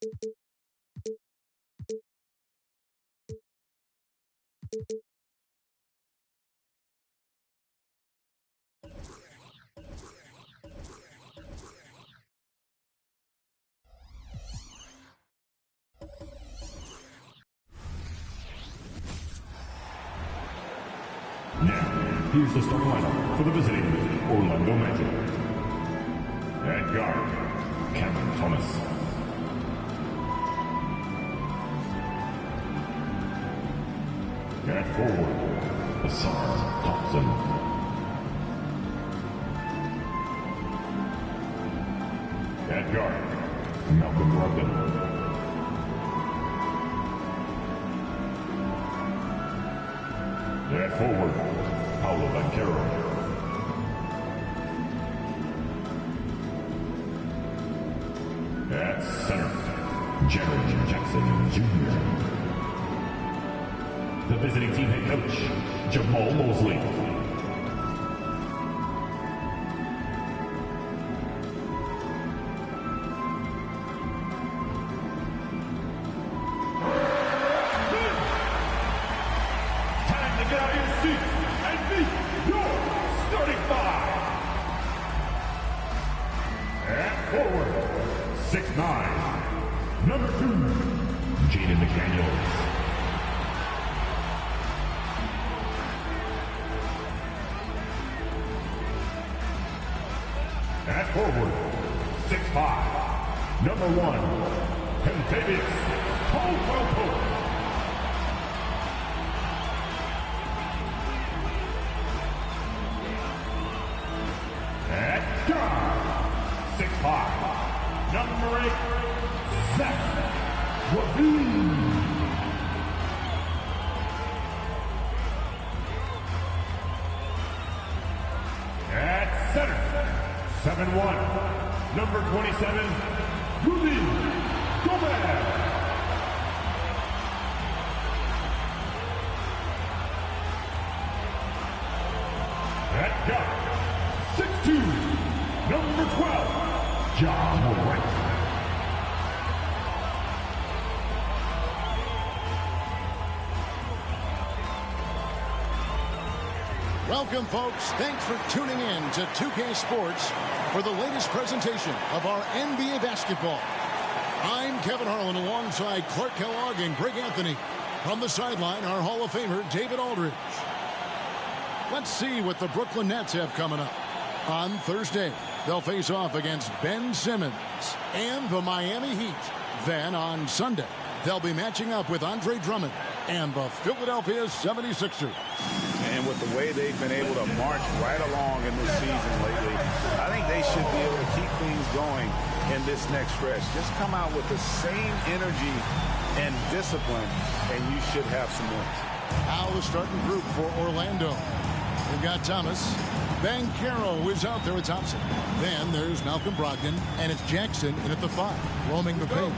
Now, here's the starting lineup for the visiting Orlando Magic. At guard, Cameron Thomas. At forward, Asar Thompson. At guard, Malcolm Brogdon. At forward, Paulo Banchero. At center, Jared Jackson Jr. The visiting team head coach, Jamal Mosley. At forward, 6'5", number 1, Kentavious Caldwell-Pope. At guard, 6'5", number 8, Zach LaVine. At center, 7'1", number 27, Rudy Gobert. At guard, 6'2", number 12, Ja Morant. Welcome, folks. Thanks for tuning in to 2K Sports for the latest presentation of our NBA basketball. I'm Kevin Harlan alongside Clark Kellogg and Greg Anthony. From the sideline, our Hall of Famer, David Aldridge. Let's see what the Brooklyn Nets have coming up. On Thursday, they'll face off against Ben Simmons and the Miami Heat. Then on Sunday, they'll be matching up with Andre Drummond and the Philadelphia 76ers. And with the way they've been able to march right along in this season lately, I think they should be able to keep things going in this next stretch. Just come out with the same energy and discipline, and you should have some wins. Now the starting group for Orlando. We've got Thomas. Banchero is out there with Thompson. Then there's Malcolm Brogdon, and it's Jackson in at the 5, roaming the paint.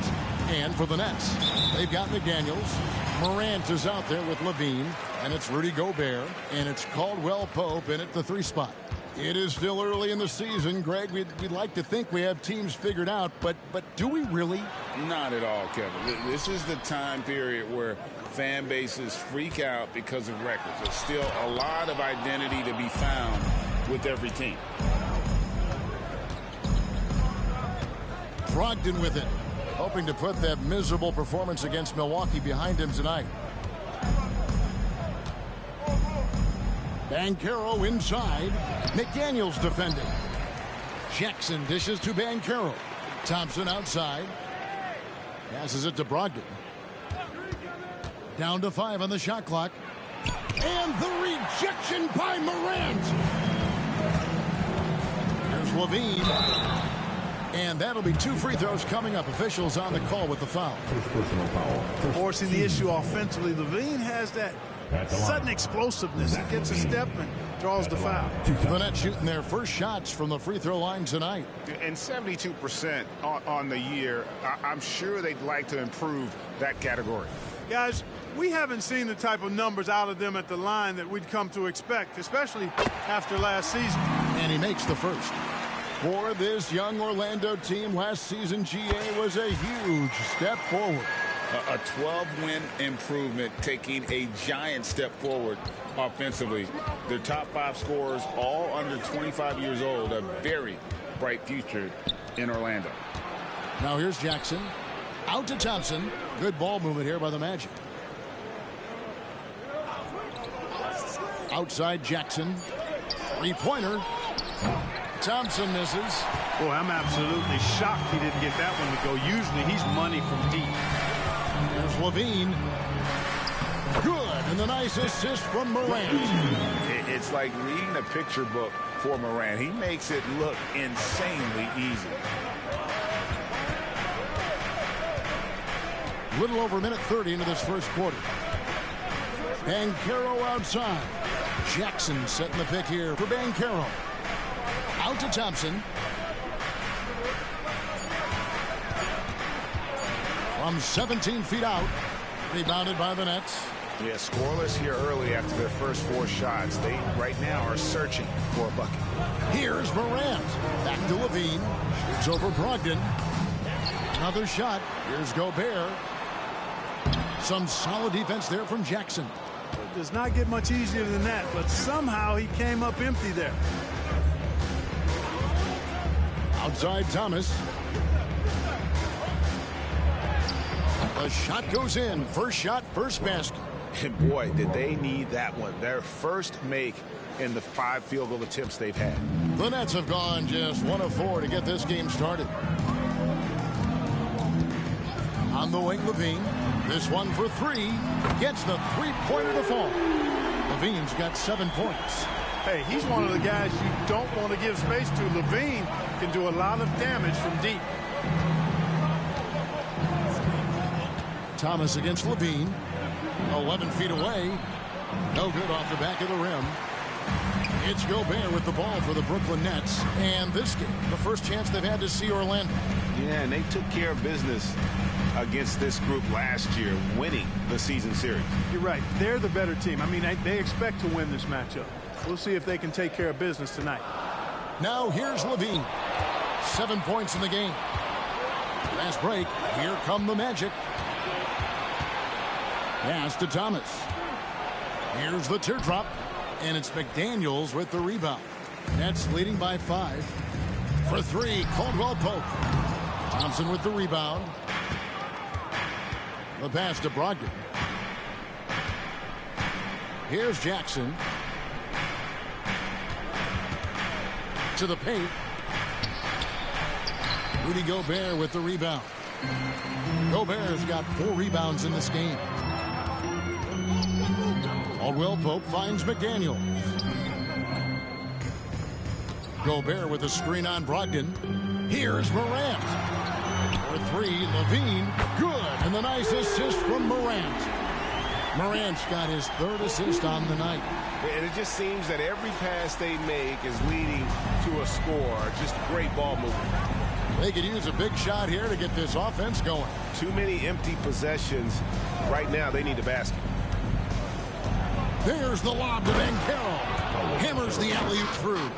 And for the Nets, they've got McDaniels. Morant is out there with LaVine, and it's Rudy Gobert, and it's Caldwell-Pope in at the 3 spot. It is still early in the season, Greg. We'd like to think we have teams figured out, but do we really? Not at all, Kevin. This is the time period where fan bases freak out because of records. There's still a lot of identity to be found with every team. Brogdon with it, hoping to put that miserable performance against Milwaukee behind him tonight. Banchero inside. McDaniels defending. Jackson dishes to Banchero. Thompson outside. Passes it to Brogdon. Down to 5 on the shot clock. And the rejection by Morant. Here's LaVine. And that'll be 2 free throws coming up. Officials on the call with the foul. First personal foul. Forcing the issue offensively. LaVine has that sudden explosiveness. He gets a step and draws the foul. The Nets shooting their first shots from the free throw line tonight. And 72% on the year. I'm sure they'd like to improve that category. Guys, we haven't seen the type of numbers out of them at the line that we'd come to expect, especially after last season. And he makes the first. For this young Orlando team, last season GA was a huge step forward. A 12-win improvement, taking a giant step forward offensively. Their top 5 scorers, all under 25 years old, a very bright future in Orlando. Now here's Jackson. Out to Thompson. Good ball movement here by the Magic. Outside Jackson. Three-pointer. Thompson misses. Boy, I'm absolutely shocked he didn't get that one to go. Usually he's money from deep. There's Levine. Good, and the nice assist from Morant. It's like reading a picture book for Morant. He makes it look insanely easy. Little over a minute 30 into this first quarter. Banchero outside. Jackson setting the pick here for Banchero. Out to Thompson. From 17 feet out. Rebounded by the Nets. Yeah, scoreless here early after their first 4 shots. They right now are searching for a bucket. Here's Morant. Back to Levine. Shoots over Brogdon. Another shot. Here's Gobert. Some solid defense there from Jackson. It does not get much easier than that, but somehow he came up empty there. Outside Thomas. The shot goes in. First shot, first basket. And boy, did they need that one. Their first make in the 5 field goal attempts they've had. The Nets have gone just 1 of 4 to get this game started. On the wing, Levine. This one for 3. Gets the three-pointer to fall. Levine's got 7 points. Hey, he's one of the guys you don't want to give space to. Levine can do a lot of damage from deep. Thomas against Levine. 11 feet away. No good off the back of the rim. It's Gobert with the ball for the Brooklyn Nets. And this game, the first chance they've had to see Orlando. Yeah, and they took care of business against this group last year, winning the season series. You're right. They're the better team. I mean, they expect to win this matchup. We'll see if they can take care of business tonight. Now here's Levine. 7 points in the game. Last break. Here come the Magic. Pass to Thomas. Here's the teardrop. And it's McDaniels with the rebound. Nets leading by 5. For 3, Caldwell Pope. Thompson with the rebound. The pass to Brogdon. Here's Jackson. To the paint. Rudy Gobert with the rebound. Gobert's got 4 rebounds in this game. Caldwell Pope finds McDaniel. Gobert with a screen on Brogdon. Here's Morant. For 3, Levine. Good. And the nice assist from Morant. Morant's got his 3rd assist on the night. And it just seems that every pass they make is leading to a score. Just great ball movement. They could use a big shot here to get this offense going. Too many empty possessions. Right now, they need a basket. There's the lob to Banchero. Hammers the alley-oop through.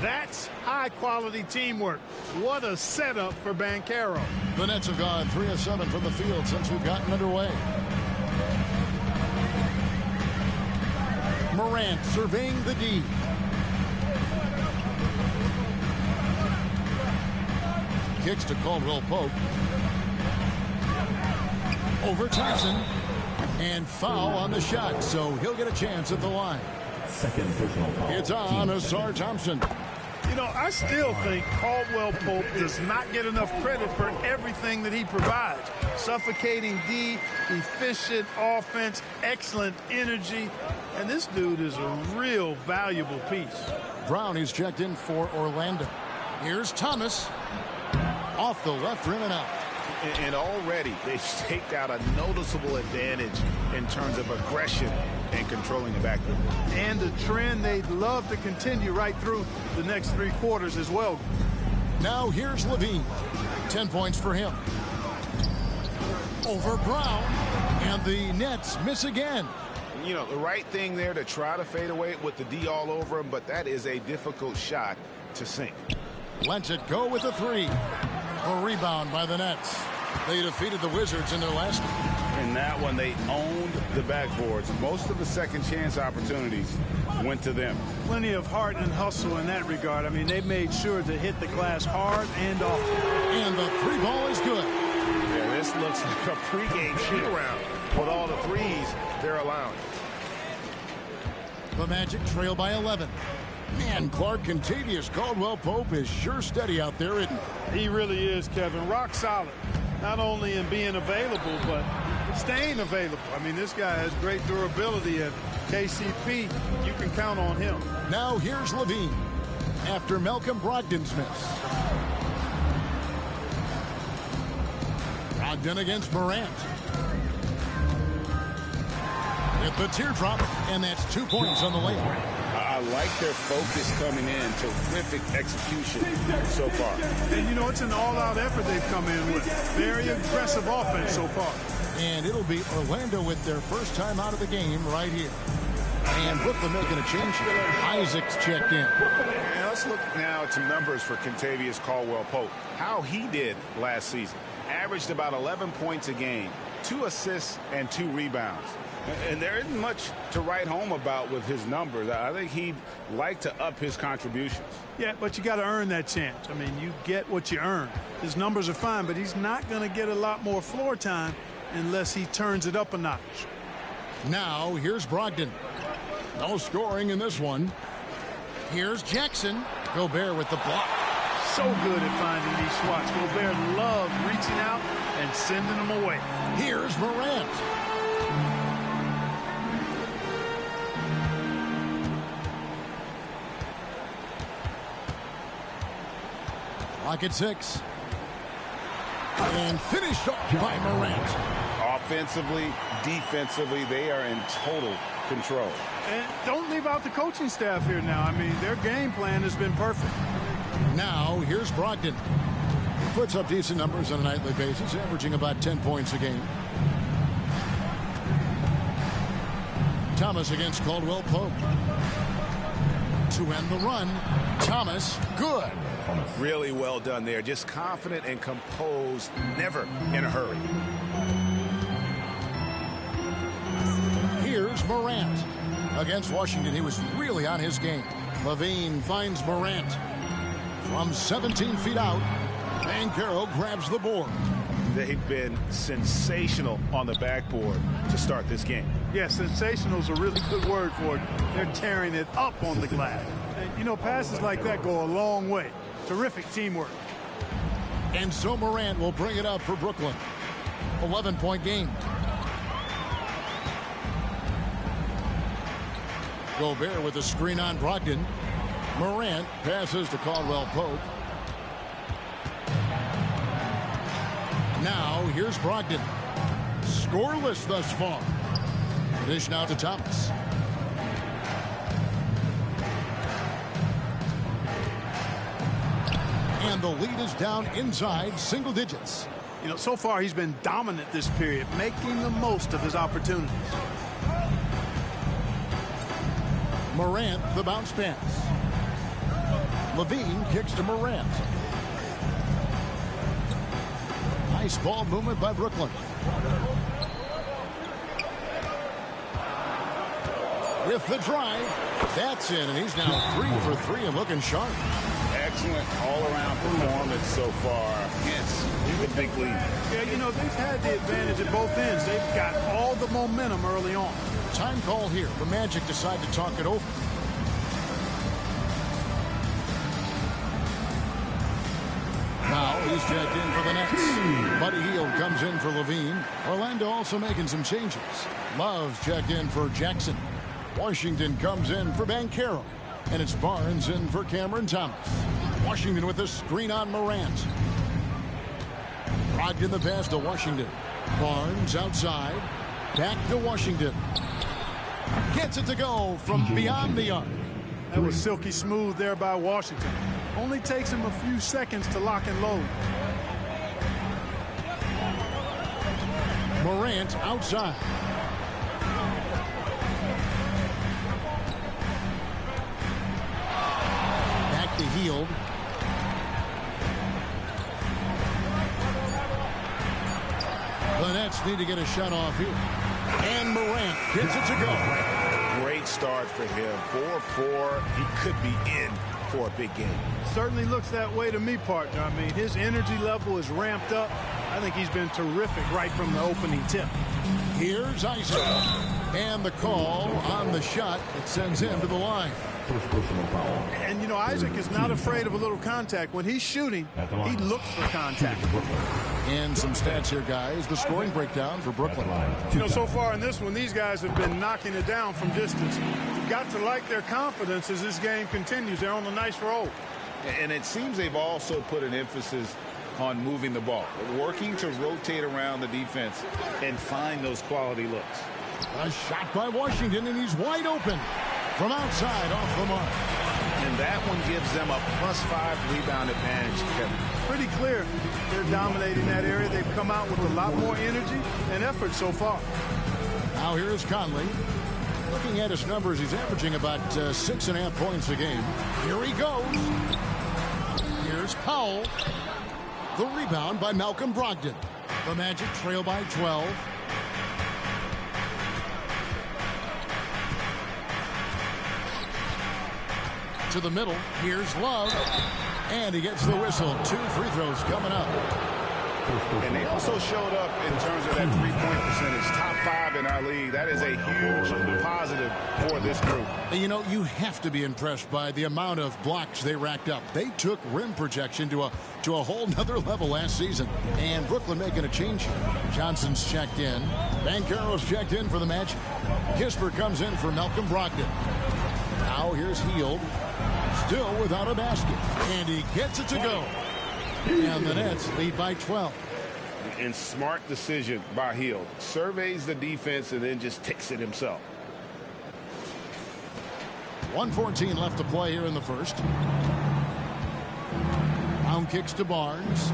That's high-quality teamwork. What a setup for Banchero. The Nets have gone 3 of 7 from the field since we've gotten underway. Morant surveying the D. Kicks to Caldwell Pope. Over Thompson. And foul on the shot, so he'll get a chance at the line. Second personal foul. It's on Asar Thompson. You know, I still think Caldwell Pope does not get enough credit for everything that he provides. Suffocating D, efficient offense, excellent energy. And this dude is a real valuable piece. Brown is checked in for Orlando. Here's Thomas. Off the left rim and out. And already they've staked out a noticeable advantage in terms of aggression and controlling the backcourt. And a trend they'd love to continue right through the next 3 quarters as well. Now here's Levine. 10 points for him. Over Brown. And the Nets miss again. You know, the right thing there to try to fade away with the D all over him, but that is a difficult shot to sink. lets it go with a three. A rebound by the Nets. They defeated the Wizards in their last game. In that one, they owned the backboards. Most of the second chance opportunities went to them. Plenty of heart and hustle in that regard. I mean, they made sure to hit the glass hard and often. And the three ball is good. Yeah, this looks like a pregame shoot-around with all the threes they're allowing. The Magic trail by 11. Man, Clark, Contavious Caldwell-Pope is sure steady out there, isn't he? He really is, Kevin. Rock solid. Not only in being available, but staying available. I mean, this guy has great durability at KCP. You can count on him. Now here's Levine after Malcolm Brogdon's miss. Brogdon against Morant. With the teardrop, and that's 2 points on the layup. I like their focus coming in. Terrific execution so far. And, you know, it's an all-out effort they've come in with. Very aggressive offense so far. And it'll be Orlando with their first time out of the game right here. And Brooklyn making a change. Isaac's checked in. And let's look now at some numbers for Contavious Caldwell-Pope. How he did last season. Averaged about 11 points a game, 2 assists and 2 rebounds. And there isn't much to write home about with his numbers. I think he'd like to up his contributions. Yeah, but you got to earn that chance. I mean, you get what you earn. His numbers are fine, but he's not going to get a lot more floor time unless he turns it up a notch. Now, here's Brogdon. No scoring in this one. Here's Jackson. Gobert with the block. So good at finding these spots. Gobert loves reaching out and sending them away. Here's Morant. Clock at 6. And finished off by Morant. Offensively, defensively, they are in total control. And don't leave out the coaching staff here now. I mean, their game plan has been perfect. Now, here's Brogdon. Puts up decent numbers on a nightly basis, averaging about 10 points a game. Thomas against Caldwell-Pope. To end the run, Thomas, good. Really well done there. Just confident and composed, never in a hurry. Here's Morant. Against Washington, he was really on his game. Levine finds Morant. From 17 feet out, Banchero grabs the board. They've been sensational on the backboard to start this game. Yeah, sensational is a really good word for it. They're tearing it up on the glass. And, you know, passes like that go a long way. Terrific teamwork. And so Morant will bring it up for Brooklyn. 11-point game. Gobert with a screen on Brogdon. Morant passes to Caldwell-Pope. Now here's Brogdon. Scoreless thus far. Dish now to Thomas. And the lead is down inside single digits. You know, so far he's been dominant this period, making the most of his opportunities. Morant, the bounce pass. Levine kicks to Morant. Nice ball movement by Brooklyn. With the drive, that's in, and he's now 3 for 3 and looking sharp. Excellent all-around performance so far against the big lead. Yeah, you know, they've had the advantage at both ends. They've got all the momentum early on. Time call here. The Magic decide to talk it over. Now he's checked in for the Nets. Buddy Hield comes in for Levine. Orlando also making some changes. Love's checked in for Jackson. Washington comes in for Banchero. And it's Barnes in for Cameron Thomas. Washington with a screen on Morant. Brogdon the pass to Washington. Barnes outside. Back to Washington. Gets it to go from beyond the arc. That was silky smooth there by Washington. Only takes him a few seconds to lock and load. Morant outside. Back to Hield. Nets need to get a shot off here. And Morant gets it to go. Great start for him. 4-4. He could be in for a big game. Certainly looks that way to me, partner. I mean, his energy level is ramped up. I think he's been terrific right from the opening tip. Here's Isaac. And the call on the shot. It sends him to the line. First personal foul. And, you know, Isaac is not afraid of a little contact. When he's shooting, he looks for contact. And some stats here, guys. The scoring breakdown for Brooklyn. You know, so far in this one, these guys have been knocking it down from distance. You've got to like their confidence as this game continues. They're on a nice roll. And it seems they've also put an emphasis on moving the ball, working to rotate around the defense and find those quality looks. A shot by Washington, and he's wide open from outside off the mark. And that one gives them a +5 rebound advantage, Kevin. Pretty clear. They're dominating that area. They've come out with a lot more energy and effort so far. Now here's Conley. Looking at his numbers, he's averaging about 6.5 points a game. Here he goes. Here's Powell. The rebound by Malcolm Brogdon. The Magic trail by 12. To the middle. Here's Love. And he gets the whistle. 2 free throws coming up. And they also showed up in terms of that three-point percentage. Top 5 in our league. That is a huge positive for this group. You know, you have to be impressed by the amount of blocks they racked up. They took rim protection to a whole nother level last season. And Brooklyn making a change here. Johnson's checked in. Banchero's checked in for the Magic. Kisper comes in for Malcolm Brogdon. Now here's Hield. Still without a basket. And he gets it to go. And the Nets lead by 12. And smart decision by Hield. Surveys the defense and then just takes it himself. 1:14 left to play here in the first. Brown kicks to Barnes.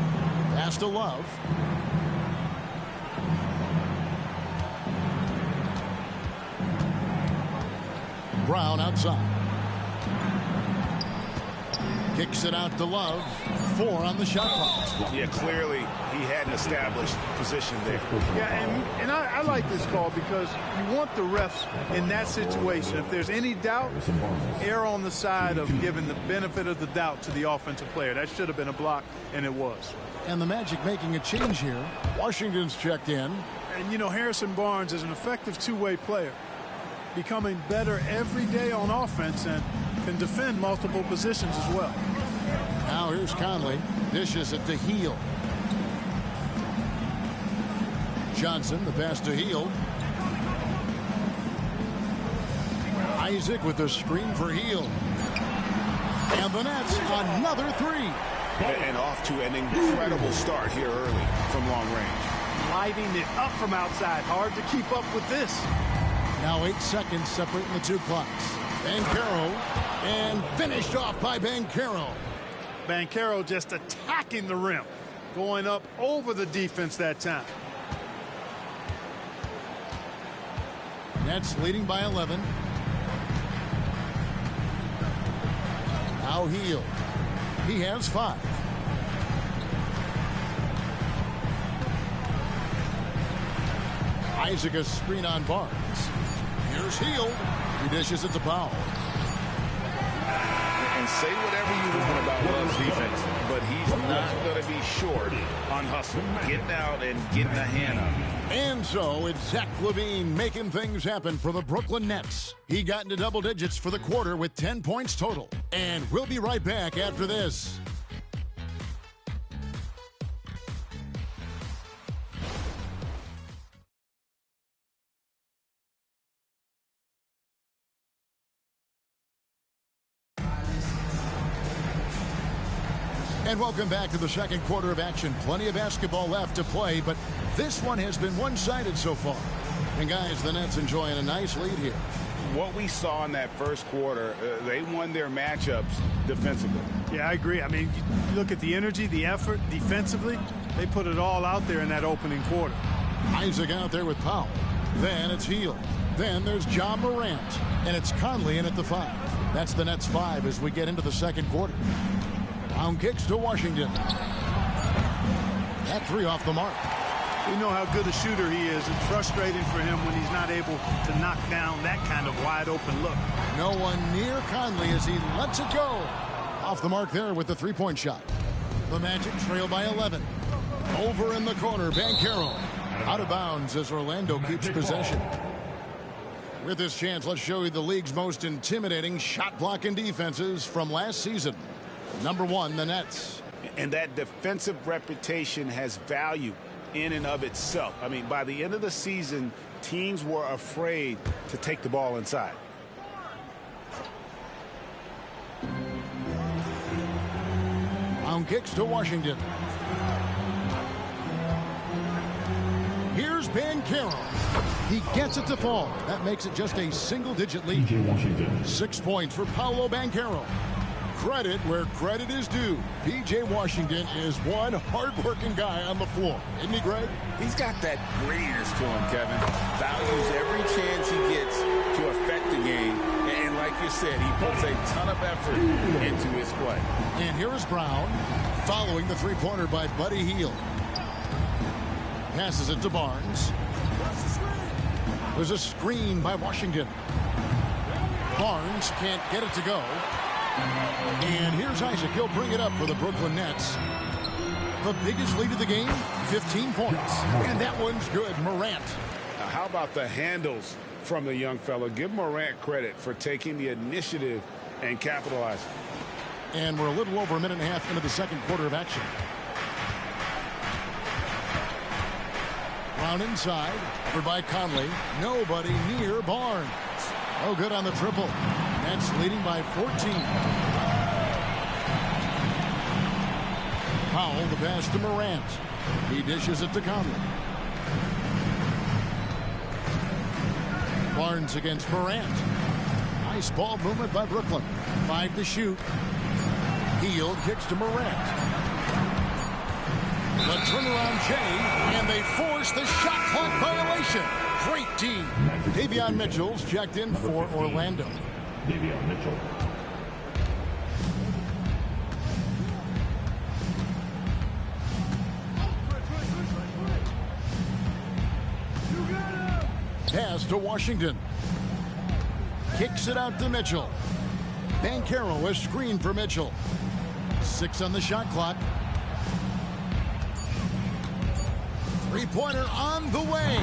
Pass to Love. Brown outside. Kicks it out to Love. 4 on the shot clock. Yeah, clearly he had an established position there. Yeah, and I like this call because you want the refs in that situation. If there's any doubt, err on the side of giving the benefit of the doubt to the offensive player. That should have been a block, and it was. And the Magic making a change here. Washington's checked in. And, you know, Harrison Barnes is an effective two-way player, becoming better every day on offense and can defend multiple positions as well. Now here's Conley. Dishes it to Hield. Johnson, the pass to Hield. Isaac with the screen for Hield. And the Nets, another 3. And off to an incredible start here early from long range. Lighting it up from outside. Hard to keep up with this. Now 8 seconds separating the 2 clocks. Banchero, and finished off by Banchero. Banchero just attacking the rim, going up over the defense that time. Nets leading by 11. Now Hield. He has 5. Isaac a screen on Barnes. Here's Hield. He dishes it to Powell. And say whatever you want about Love's defense, but he's not going to be short on hustle, getting out and getting a hand up. And so it's Zach LaVine making things happen for the Brooklyn Nets. He got into double digits for the quarter with 10 points total. And we'll be right back after this. And welcome back to the second quarter of action. Plenty of basketball left to play, but this one has been one-sided so far. And guys, the Nets enjoying a nice lead here. What we saw in that first quarter, they won their matchups defensively. Yeah, I agree. I mean, you look at the energy, the effort defensively, they put it all out there in that opening quarter. Isaac out there with Powell. Then it's Hield. Then there's John Morant. And it's Conley in at the 5. That's the Nets 5 as we get into the second quarter. Brown kicks to Washington. That 3 off the mark. We know how good a shooter he is. It's frustrating for him when he's not able to knock down that kind of wide open look. No one near Conley as he lets it go. Off the mark there with the three-point shot. The Magic trail by 11. Over in the corner, Banchero. Out of bounds as Orlando keeps possession. With this chance, let's show you the league's most intimidating shot blocking defenses from last season. Number 1, the Nets. And that defensive reputation has value in and of itself. I mean, by the end of the season, teams were afraid to take the ball inside. Brown kicks to Washington. Here's Banchero. He gets it to fall. That makes it just a single-digit lead. PJ Washington. 6 points for Paolo Banchero. Credit where credit is due. P.J. Washington is one hard-working guy on the floor. Isn't he, Greg? He's got that grittiness to him, Kevin. Values every chance he gets to affect the game. And like you said, he puts a ton of effort into his play. And here is Brown following the three-pointer by Buddy Hield. Passes it to Barnes. There's a screen by Washington. Barnes can't get it to go. And here's Isaac. He'll bring it up for the Brooklyn Nets. The biggest lead of the game, 15 points. And that one's good. Morant. Now, how about the handles from the young fella? Give Morant credit for taking the initiative and capitalizing. And we're a little over a minute and a half into the second quarter of action. Brown inside. Over by Conley. Nobody near Barnes. Oh, good on the triple. Nets leading by 14. Powell, the pass to Morant. He dishes it to Conley. Barnes against Morant. Nice ball movement by Brooklyn. 5 to shoot. Hield kicks to Morant. The turnaround J, and they force the shot clock violation. Great D. Davion Mitchell's checked in for Orlando. Davion Mitchell. Pass to Washington. Kicks it out to Mitchell. Banchero, a screen for Mitchell. 6 on the shot clock. Three-pointer on the way.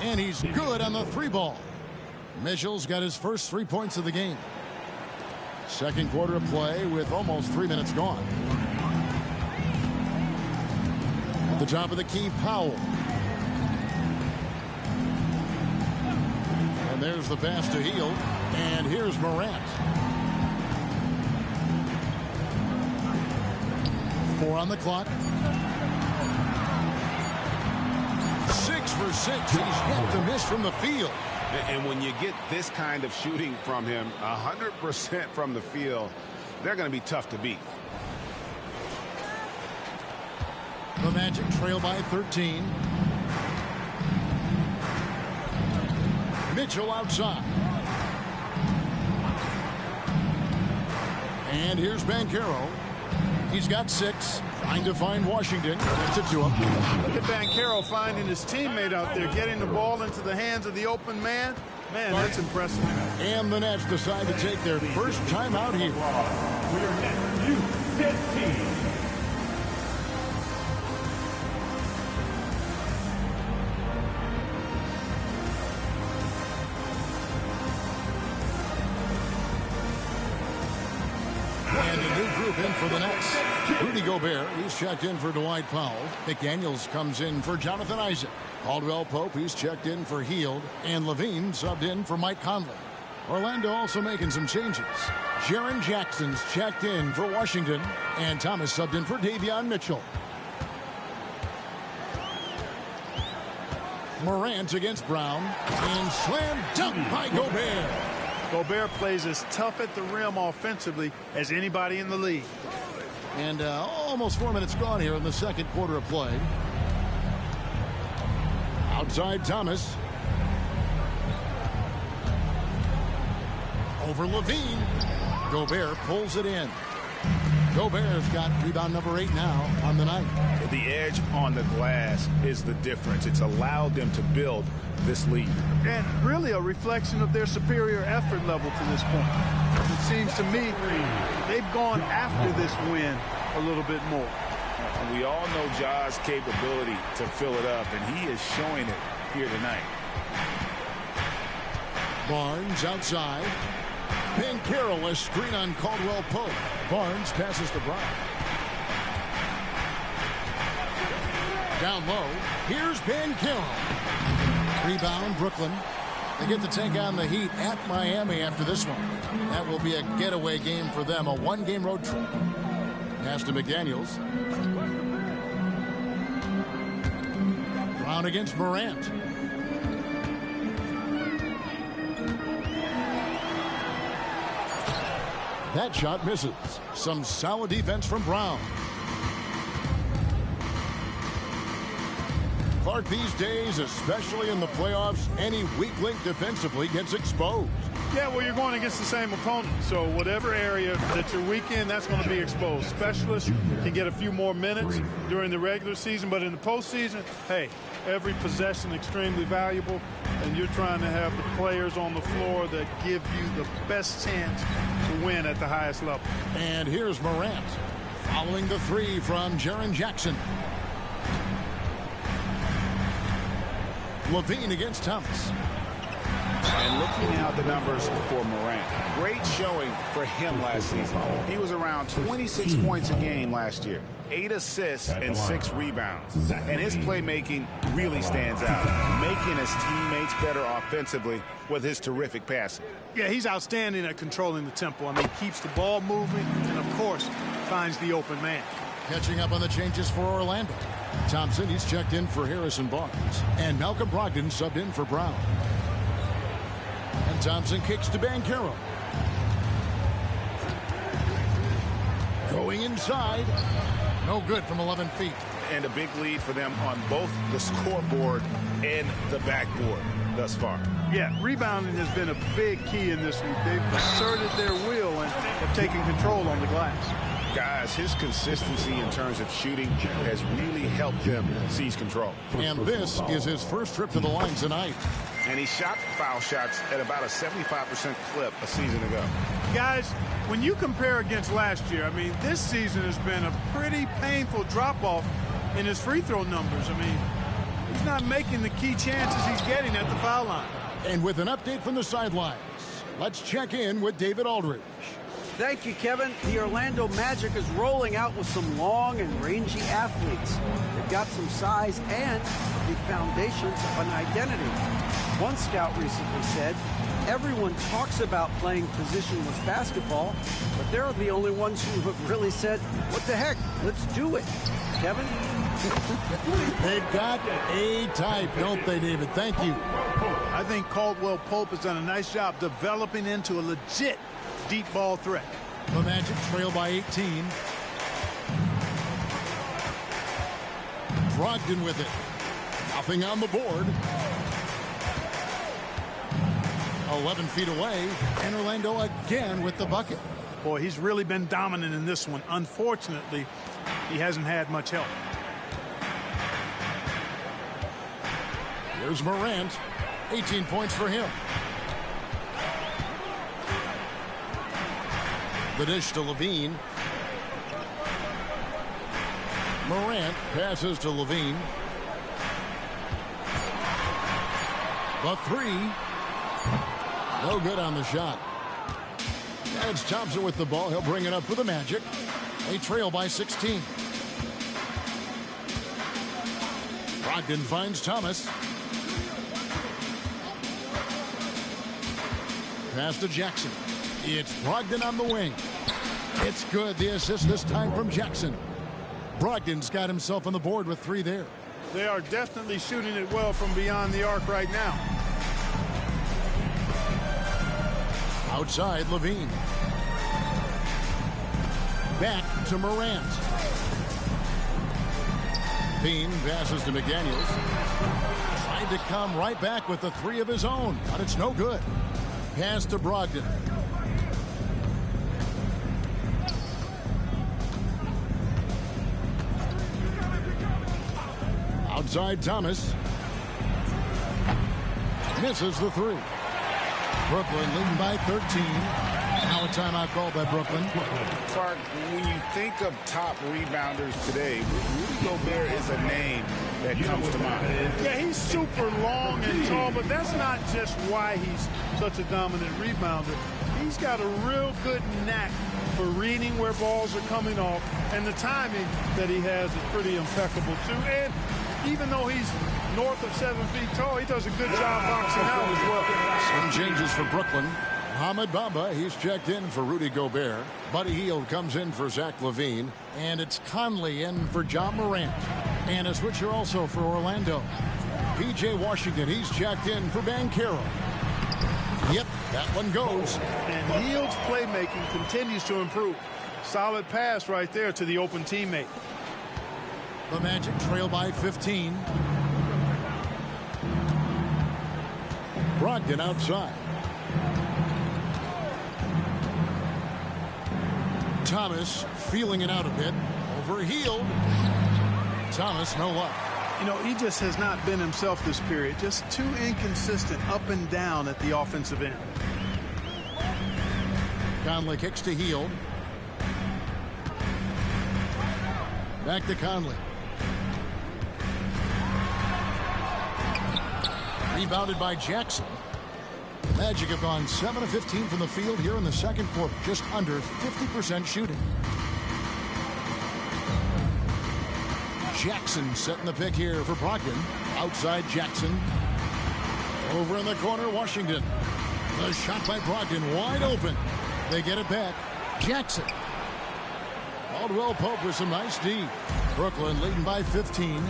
And he's good on the three ball. Mitchell's got his first 3 points of the game. Second quarter of play with almost 3 minutes gone. At the top of the key, Powell. And there's the pass to Hield. And here's Morant. 4 on the clock. 6 for 6. He's yet to miss from the field. And when you get this kind of shooting from him, 100% from the field, they're going to be tough to beat. The Magic trail by 13. Mitchell outside. And here's Banchero. He's got 6. Trying to find Washington. Gets it to him. Look at Banchero finding his teammate out there, getting the ball into the hands of the open man. Man, that's impressive. And the Nets decide to take their first time out here. We are at U-15. And a new group in for the Nets. Rudy Gobert, he's checked in for Dwight Powell. McDaniels comes in for Jonathan Isaac. Caldwell Pope, he's checked in for Hield. And Levine subbed in for Mike Conley. Orlando also making some changes. Jaren Jackson's checked in for Washington. And Thomas subbed in for Davion Mitchell. Morant against Brown. And slam dunk by Gobert. Gobert plays as tough at the rim offensively as anybody in the league. And almost 4 minutes gone here in the second quarter of play. Outside Thomas. Over Levine. Gobert pulls it in. Gobert's got rebound number 8 now on the night. The edge on the glass is the difference. It's allowed them to build this lead. And really a reflection of their superior effort level to this point. It seems to me they've gone after this win a little bit more. And we all know Ja's capability to fill it up, and he is showing it here tonight. Barnes outside. Banchero, a screen on Caldwell Pope. Barnes passes to Brown. Down low. Here's Banchero. Rebound, Brooklyn. They get to take on the Heat at Miami after this one. That will be a getaway game for them, a one-game road trip. Pass to McDaniels. Brown against Morant. That shot misses. Some solid defense from Brown. Clark, these days, especially in the playoffs, any weak link defensively gets exposed. Yeah, well, you're going against the same opponent. So whatever area that you're weak in, that's going to be exposed. Specialists can get a few more minutes during the regular season, but in the postseason, hey, every possession extremely valuable, and you're trying to have the players on the floor that give you the best chance to win at the highest level. And here's Morant following the three from Jaren Jackson. Levine against Thomas. And looking at the numbers for Morant, great showing for him last season. He was around 26 points a game last year, 8 assists and 6 rebounds. And his playmaking really stands out, making his teammates better offensively with his terrific passing. Yeah, he's outstanding at controlling the tempo. I mean, keeps the ball moving and, of course, finds the open man. Catching up on the changes for Orlando. Thompson, he's checked in for Harrison Barnes. And Malcolm Brogdon subbed in for Brown. And Thompson kicks to Banchero. Going inside. No good from 11 feet. And a big lead for them on both the scoreboard and the backboard thus far. Yeah, rebounding has been a big key in this week. They've asserted their will and have taken control on the glass. Guys, his consistency in terms of shooting has really helped them seize control. And this is his first trip to the line tonight. And he shot foul shots at about a 75% clip a season ago. Guys, when you compare against last year, I mean, this season has been a pretty painful drop-off in his free throw numbers. I mean, he's not making the key chances he's getting at the foul line. And with an update from the sidelines, let's check in with David Aldridge. Thank you, Kevin. The Orlando Magic is rolling out with some long and rangy athletes. They've got some size and the foundations of an identity. One scout recently said, everyone talks about playing positionless basketball, but they're the only ones who have really said, what the heck, let's do it. Kevin? They've got a type, don't they, David? Thank you. I think Caldwell Pope has done a nice job developing into a legit deep ball threat. The Magic trail by 18. Brogdon with it. Nothing on the board. 11 feet away, and Orlando again with the bucket. Boy, he's really been dominant in this one. Unfortunately, he hasn't had much help. Here's Morant. 18 points for him. The dish to Levine. Morant passes to Levine. The three. No good on the shot. And it's Thompson with the ball. He'll bring it up for the Magic. They trail by 16. Brogdon finds Thomas. Pass to Jackson. It's Brogdon on the wing. It's good. The assist this time from Jackson. Brogdon's got himself on the board with 3 there. They are definitely shooting it well from beyond the arc right now. Outside, Levine. Back to Morant. Bean passes to McDaniels. Tried to come right back with the 3 of his own, but it's no good. Pass to Brogdon. Outside Thomas. Misses the three. Brooklyn leading by 13. Now a timeout called by Brooklyn. Clark, when you think of top rebounders today, Rudy Gobert is a name that comes to mind. Yeah, he's super long and tall, but that's not just why he's such a dominant rebounder. He's got a real good knack for reading where balls are coming off, and the timing that he has is pretty impeccable too. And even though he's north of 7 feet tall, he does a good job boxing out as well. Some changes for Brooklyn. Mohamed Bamba, he's checked in for Rudy Gobert. Buddy Hield comes in for Zach LaVine. And it's Conley in for John Morant. And a switcher also for Orlando. P.J. Washington, he's checked in for Banchero. Yep, that one goes. And Hield's playmaking continues to improve. Solid pass right there to the open teammate. The Magic trail by 15. Brogdon outside. Thomas feeling it out a bit. Over Hield. Thomas, no luck. You know, he just has not been himself this period. Just too inconsistent up and down at the offensive end. Conley kicks to Hield. Back to Conley. Rebounded by Jackson. The Magic have gone 7 of 15 from the field here in the second quarter. Just under 50% shooting. Jackson setting the pick here for Brogdon. Outside Jackson. Over in the corner, Washington. The shot by Brogdon wide open. They get it back. Jackson. Caldwell Pope with some nice D. Brooklyn leading by 15.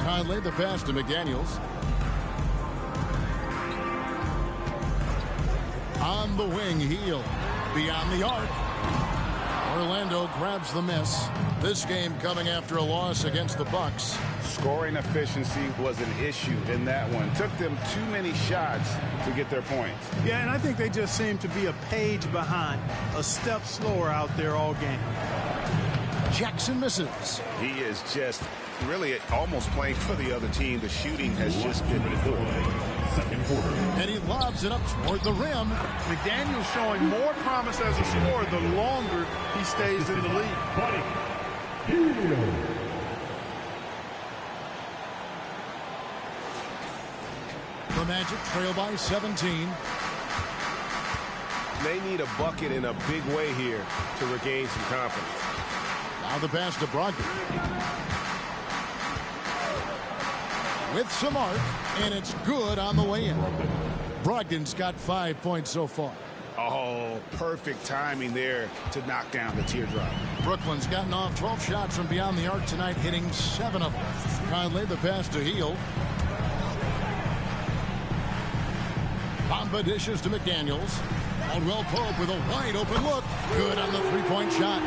Conley the pass to McDaniels. On the wing, Hield. Beyond the arc. Orlando grabs the miss. This game coming after a loss against the Bucks. Scoring efficiency was an issue in that one. Took them too many shots to get their points. Yeah, and I think they just seem to be a page behind, a step slower out there all game. Jackson misses. He is just really almost playing for the other team. The shooting has just been poor. Second quarter. And he lobs it up toward the rim. McDaniel's showing more promise as a scorer the longer he stays in the league. Buddy Hield. The Magic trail by 17. They need a bucket in a big way here to regain some confidence. Now the pass to Brogdon. With some arc, and it's good on the way in. Brogdon's got 5 points so far. Oh, perfect timing there to knock down the teardrop. Brooklyn's gotten off 12 shots from beyond the arc tonight, hitting 7 of them. Conley the pass to Hield. Bamba dishes to McDaniels. Caldwell Pope with a wide open look. Good on the three-point shot.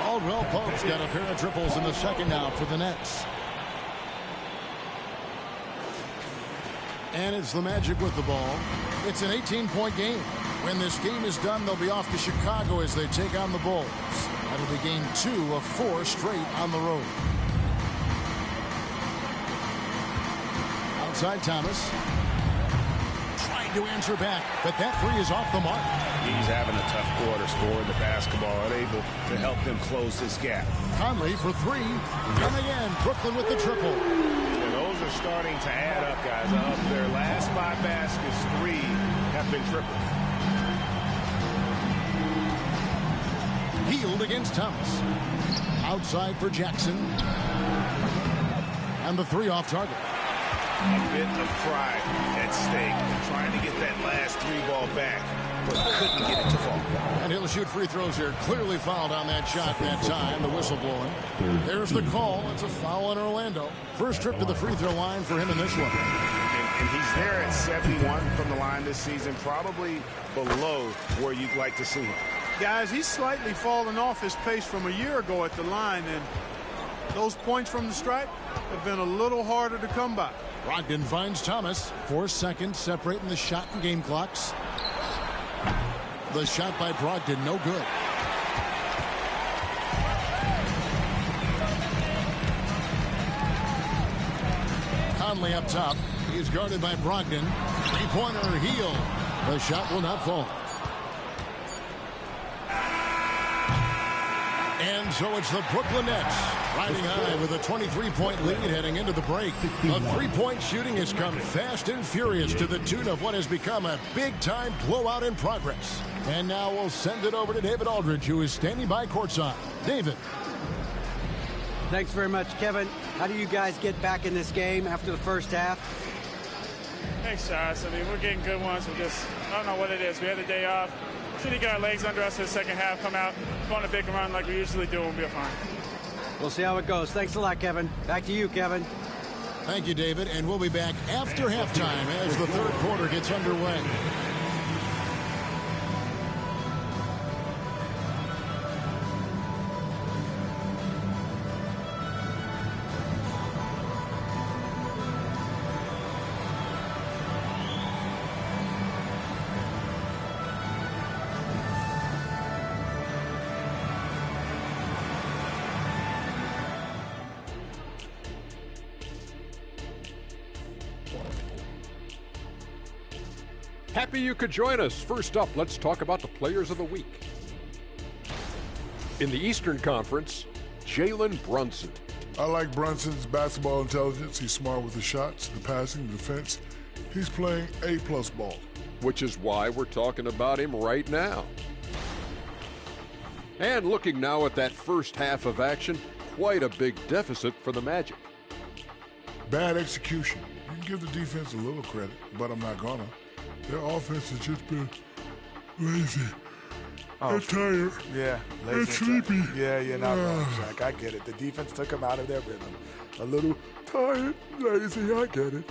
Caldwell Pope's got a pair of triples in the second now for the Nets. And it's the Magic with the ball. It's an 18-point game. When this game is done, they'll be off to Chicago as they take on the Bulls. That'll be game 2 of 4 straight on the road. Outside Thomas. Trying to answer back, but that three is off the mark. He's having a tough quarter, scoring the basketball, unable to help them close this gap. Conley for 3. And again, Brooklyn with the triple. And those are starting to add up, guys. Of their last 5 baskets, 3 have been triples. Hield against Thomas. Outside for Jackson. And the 3 off target. A bit of pride at stake, trying to get that last 3 ball back, but couldn't get it to fall. And he'll shoot free throws here. Clearly fouled on that shot that time. The whistle blowing. There's the call. It's a foul in Orlando. First trip to the free throw line for him in this one. And he's there at 71 from the line this season, probably below where you'd like to see him. Guys, he's slightly fallen off his pace from a year ago at the line, and those points from the stripe have been a little harder to come by. Brogdon finds Thomas. 4 seconds separating the shot and game clocks. The shot by Brogdon, no good. Conley up top. He's guarded by Brogdon. Three-pointer, heel. The shot will not fall. And so it's the Brooklyn Nets riding high with a 23-point lead heading into the break. The three-point shooting has come fast and furious to the tune of what has become a big-time blowout in progress. And now we'll send it over to David Aldridge, who is standing by courtside. David. Thanks very much, Kevin. How do you guys get back in this game after the first half? Thanks, Josh. I mean, we're getting good ones. I don't know what it is. We had the day off. Should have got our legs under us in the second half, come out, go on a big run like we usually do, and we'll be fine. We'll see how it goes. Thanks a lot, Kevin. Back to you, Kevin. Thank you, David. And we'll be back after halftime as the third quarter gets underway. Happy you could join us. First up, let's talk about the players of the week. In the Eastern Conference, Jalen Brunson. I like Brunson's basketball intelligence. He's smart with the shots, the passing, the defense. He's playing A+ ball. Which is why we're talking about him right now. And looking now at that first half of action, quite a big deficit for the Magic. Bad execution. You can give the defense a little credit, but I'm not gonna. Their offense has just been lazy. They're tired. Yeah, lazy. They're sleepy. Yeah, you're not wrong, Zach. I get it. The defense took them out of their rhythm. A little tired, lazy. I get it.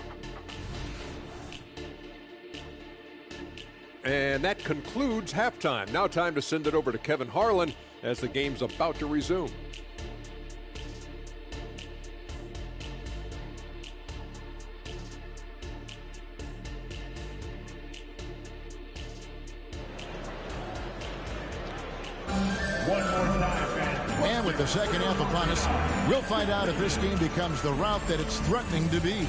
And that concludes halftime. Now time to send it over to Kevin Harlan as the game's about to resume. And with the second half upon us, we'll find out if this game becomes the route that it's threatening to be.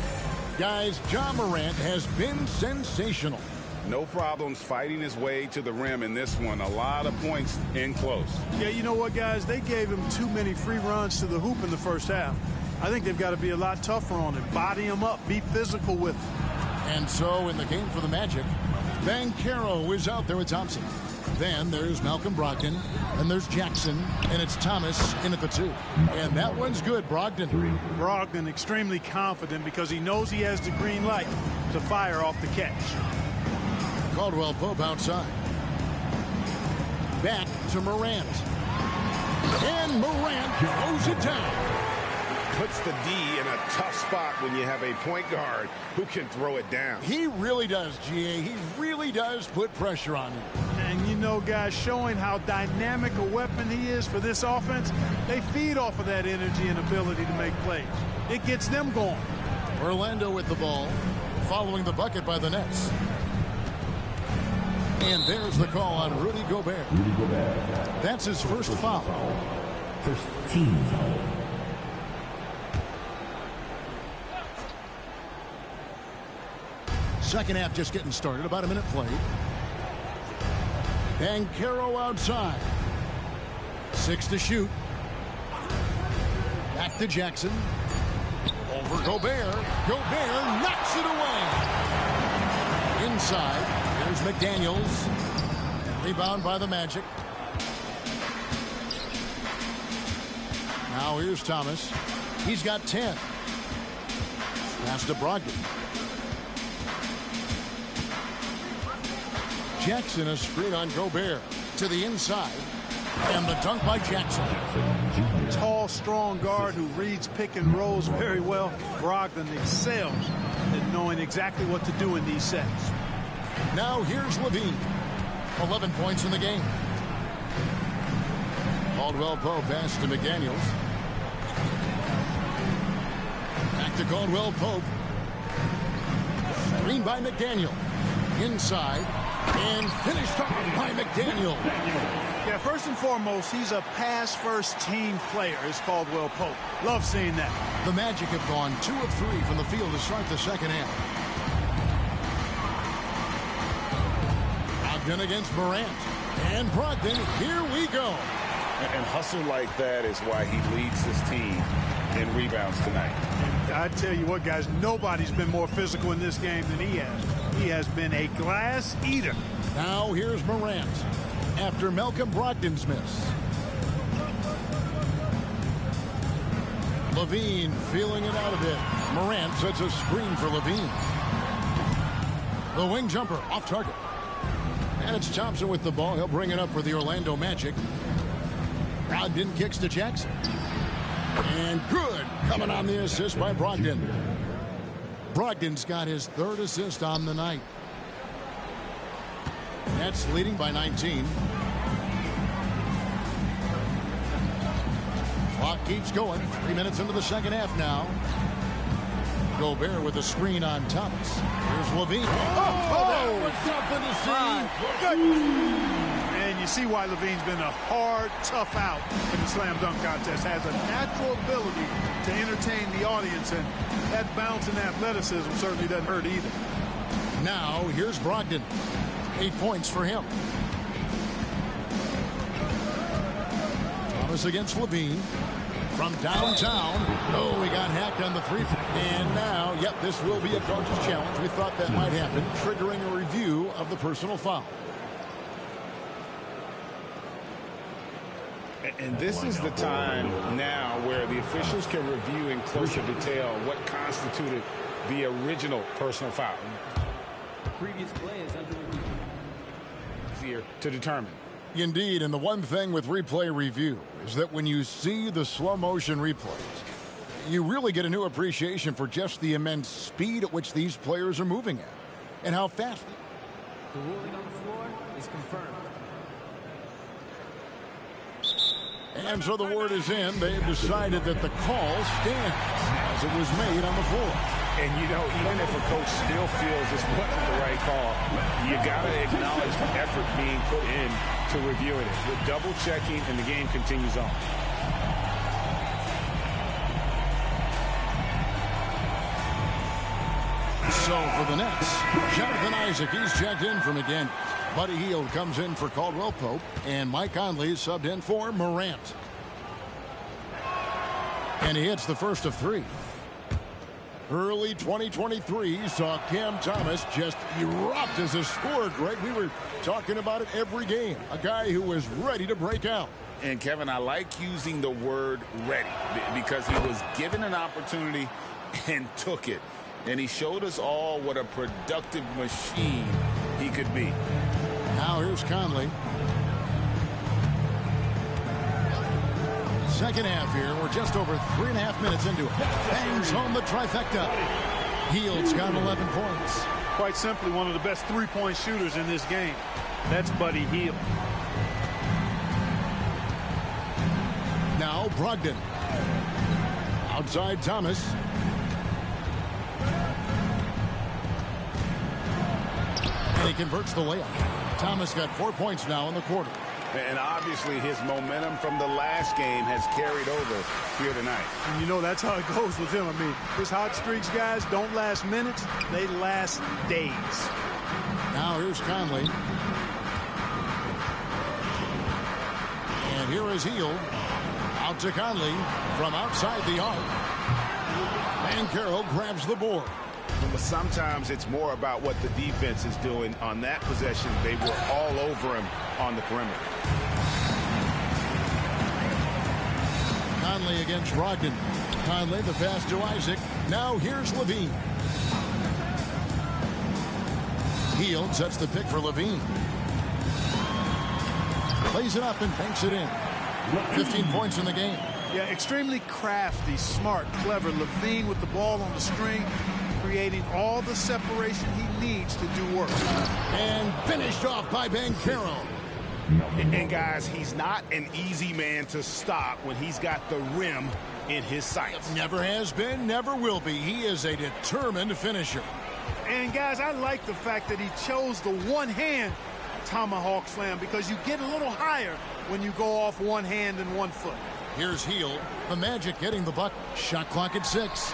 Guys, Ja Morant has been sensational. No problems fighting his way to the rim in this one. A lot of points in close. Yeah, you know what, guys? They gave him too many free runs to the hoop in the first half. I think they've got to be a lot tougher on him. Body him up. Be physical with him. And so in the game for the Magic, Banchero is out there with Thompson. Then there's Malcolm Brogdon, and there's Jackson, and it's Thomas in at the 2. And that one's good, Brogdon. Brogdon extremely confident because he knows he has the green light to fire off the catch. Caldwell Pope outside. Back to Morant. And Morant throws it down. Puts the D in a tough spot when you have a point guard who can throw it down. He really does, GA. He really does put pressure on him. And you know, guys, showing how dynamic a weapon he is for this offense, they feed off of that energy and ability to make plays. It gets them going. Orlando with the ball, following the bucket by the Nets. And there's the call on Rudy Gobert. That's his first foul. First team foul. Second half just getting started. About a minute played. Banchero outside. 6 to shoot. Back to Jackson. Over Gobert. Gobert knocks it away. Inside. There's McDaniels. Rebound by the Magic. Now here's Thomas. He's got 10. Pass to Brogdon. Jackson, a screen on Gobert to the inside. And the dunk by Jackson. Tall, strong guard who reads pick and rolls very well. Brogdon excels at knowing exactly what to do in these sets. Now here's Levine. 11 points in the game. Caldwell Pope pass to McDaniels. Back to Caldwell Pope. Screen by McDaniel. Inside. And finished off by McDaniel. Yeah, first and foremost, he's a pass-first team player, is Caldwell Pope. Love seeing that. The Magic have gone 2 of 3 from the field to start the second half. Brogdon against Morant. And Brogdon, here we go. And hustle like that is why he leads this team in rebounds tonight. And I tell you what, guys, nobody's been more physical in this game than he has. He has been a glass eater. Now here's Morant after Malcolm Brogdon's miss. Levine feeling it out a bit. Morant sets a screen for Levine. The wing jumper off target. And it's Thompson with the ball. He'll bring it up for the Orlando Magic. Brogdon kicks to Jackson. And good. Coming on the assist by Brogdon. Brogdon's got his 3rd assist on the night. Nets leading by 19. Clock keeps going. 3 minutes into the second half now. Gobert with a screen on Thomas. Here's Levine. That was something to see. And you see why Levine's been a hard, tough out in the slam dunk contest. Has a natural ability to entertain the audience, and that bounce and athleticism certainly doesn't hurt either. Now, here's Brogdon. 8 points for him. Thomas against Levine. From downtown. Oh, we got hacked on the 3. And now, yep, this will be a coach's challenge. We thought that might happen, triggering a review of the personal foul. And this is the time now where the officials can review in closer detail what constituted the original personal foul. The previous play is under review. Easier to determine. Indeed, and the one thing with replay review is that when you see the slow motion replays, you really get a new appreciation for just the immense speed at which these players are moving at and how fast. The ruling on the floor is confirmed. And so the word is in. They've decided that the call stands as it was made on the floor. And, you know, even if a coach still feels this wasn't the right call, you got to acknowledge the effort being put in to reviewing it. With double checking, and the game continues on. So for the Nets, Jonathan Isaac, he's checked in for McDaniels. Buddy Hield comes in for Caldwell Pope, and Mike Conley subbed in for Morant. And he hits the first of 3. Early 2023 saw Cam Thomas just erupt as a scorer, Greg. We were talking about it every game. A guy who was ready to break out. And, Kevin, I like using the word ready because he was given an opportunity and took it. And he showed us all what a productive machine he could be. Now here's Conley. Second half here. We're just over 3.5 minutes into it. Bangs home the trifecta. Hield's got 11 points. Quite simply, one of the best three-point shooters in this game. That's Buddy Hield. Now Brogdon. Outside Thomas. And he converts the layup. Thomas got 4 points now in the quarter. And obviously his momentum from the last game has carried over here tonight. And you know that's how it goes with him. I mean, his hot streaks, guys, don't last minutes. They last days. Now here's Conley. And here is Hield. Out to Conley from outside the arc. And Carroll grabs the board. But sometimes it's more about what the defense is doing. On that possession, they were all over him on the perimeter. Conley against Brogdon. Conley, the pass to Isaac. Now here's Levine. Hield sets the pick for Levine. Plays it up and banks it in. 15 points in the game. Yeah, extremely crafty, smart, clever. Levine with the ball on the string, creating all the separation he needs to do work. And finished off by Banchero. And guys, he's not an easy man to stop when he's got the rim in his sights. Never has been, never will be. He is a determined finisher. And guys, I like the fact that he chose the one-hand tomahawk slam because you get a little higher when you go off one hand and one foot. Here's Hield. The Magic getting the bucket. Shot clock at 6.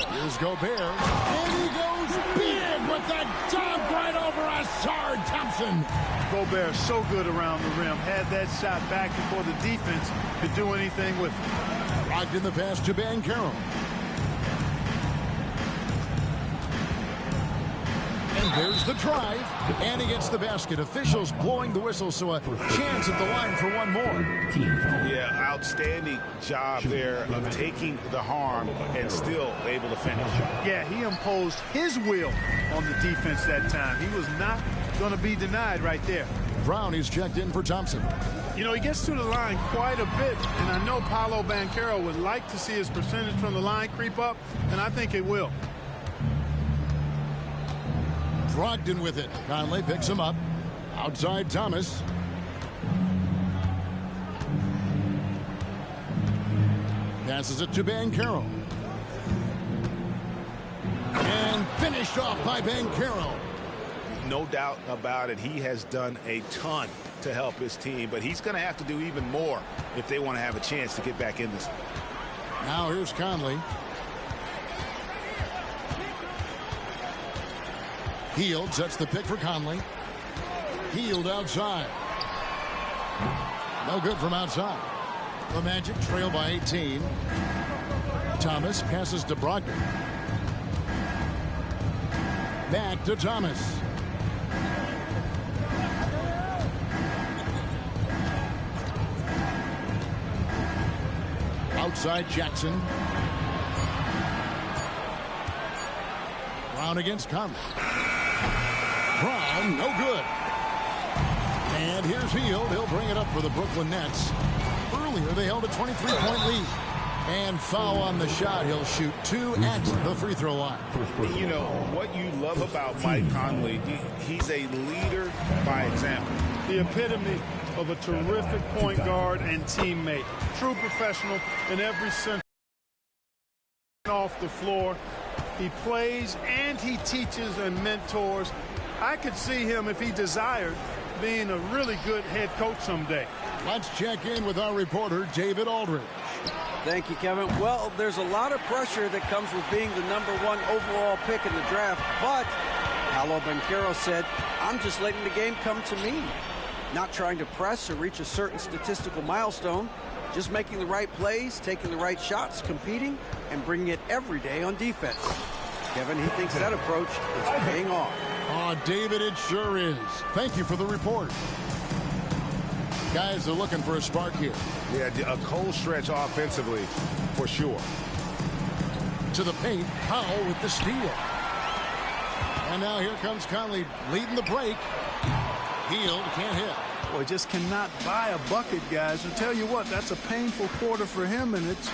Here's Gobert. And he goes big with the dunk right over Asard Thompson. Gobert so good around the rim. Had that shot back before the defense could do anything with it. Locked in the pass to Banchero. And there's the drive. And he gets the basket. Officials blowing the whistle, so a chance at the line for one more. Yeah, outstanding job there of taking the harm and still able to finish. Yeah, he imposed his will on the defense that time. He was not going to be denied right there. Brown is checked in for Thompson. You know, he gets to the line quite a bit, and I know Paolo Banchero would like to see his percentage from the line creep up, and I think it will. Brogdon with it. Conley picks him up. Outside Thomas. Passes it to Banchero. And finished off by Banchero. No doubt about it. He has done a ton to help his team, but he's going to have to do even more if they want to have a chance to get back in this. Now here's Conley. Hield sets the pick for Conley. Hield outside. No good from outside. The Magic trail by 18. Thomas passes to Brogdon. Back to Thomas. Outside Jackson. Brown against Conley. Brown, no good. And here's Hield. He'll bring it up for the Brooklyn Nets. Earlier, they held a 23-point lead. And foul on the shot. He'll shoot 2 at the free throw line. You know, what you love about Mike Conley, he's a leader by example. The epitome of a terrific point guard and teammate. True professional in every sense off the floor. He plays and he teaches and mentors. I could see him, if he desired, being a really good head coach someday. Let's check in with our reporter, David Aldridge. Thank you, Kevin. Well, there's a lot of pressure that comes with being the #1 overall pick in the draft, but Paolo Banchero said, I'm just letting the game come to me. Not trying to press or reach a certain statistical milestone, just making the right plays, taking the right shots, competing, and bringing it every day on defense. Kevin, he thinks that approach is paying off. Oh, David, it sure is. Thank you for the report. Guys are looking for a spark here. Yeah, a cold stretch offensively, for sure. To the paint, Powell with the steal. And now here comes Conley leading the break. Hield can't hit. Boy, just cannot buy a bucket, guys. I'll tell you what, that's a painful quarter for him, and it's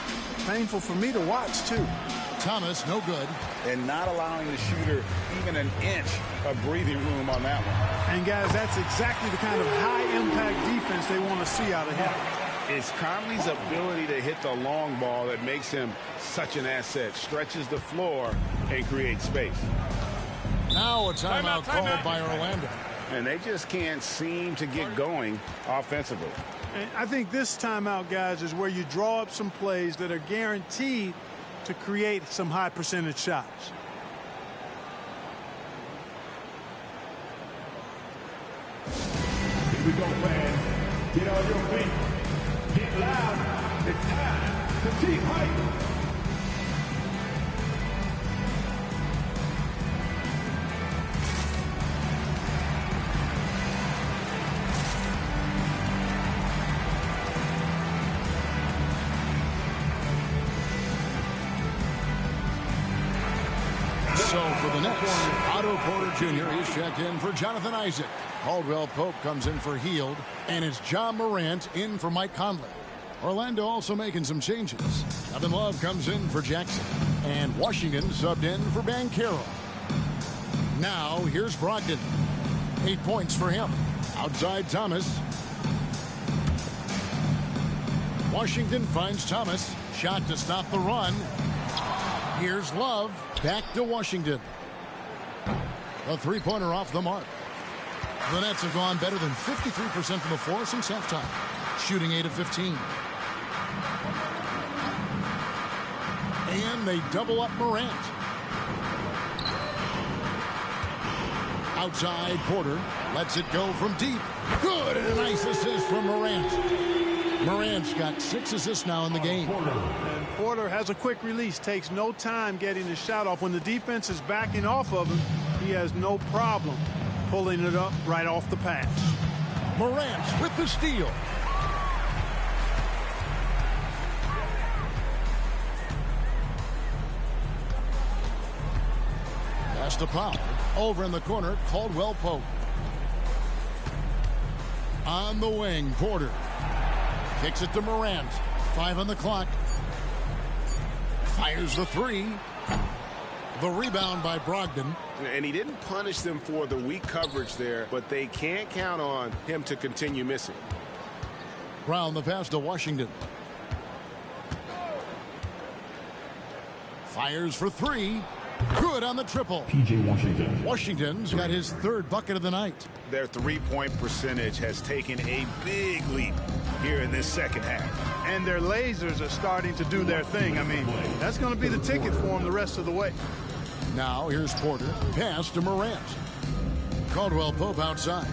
painful for me to watch, too. Thomas, no good. And not allowing the shooter even an inch of breathing room on that one. And, guys, that's exactly the kind of high-impact defense they want to see out of him. It's Conley's ability to hit the long ball that makes him such an asset. Stretches the floor and creates space. Now a timeout called by Orlando. And they just can't seem to get going offensively. And I think this timeout, guys, is where you draw up some plays that are guaranteed to create some high percentage shots. Here we go, fans. Get on your feet. Get loud. It's time to keep hype. So for the Nets, Otto Porter Jr. is checked in for Jonathan Isaac. Caldwell Pope comes in for Hield, and it's John Morant in for Mike Conley. Orlando also making some changes. Kevin Love comes in for Jackson, and Washington subbed in for Banchero. Now here's Brogdon. 8 points for him. Outside Thomas. Washington finds Thomas. Shot to stop the run. Here's Love. Back to Washington. A three-pointer off the mark. The Nets have gone better than 53% from the floor since halftime, shooting 8 of 15. And they double up Morant. Outside, Porter lets it go from deep. Good, and a nice assist from Morant. Morant's got 6 assists now in the game. And Porter has a quick release, takes no time getting the shot off. When the defense is backing off of him, he has no problem pulling it up right off the pass. Morant with the steal. Pass to Powell. Over in the corner, Caldwell Pope. On the wing, Porter. Kicks it to Morant. 5 on the clock. Fires the 3. The rebound by Brogdon. And he didn't punish them for the weak coverage there, but they can't count on him to continue missing. Brown the pass to Washington. Fires for 3. Good on the triple. P.J. Washington. Washington's got his 3rd bucket of the night. Their three-point percentage has taken a big leap here in this second half. And their lasers are starting to do their thing. I mean, that's going to be the ticket for them the rest of the way. Now here's Porter. Pass to Morant. Caldwell Pope outside.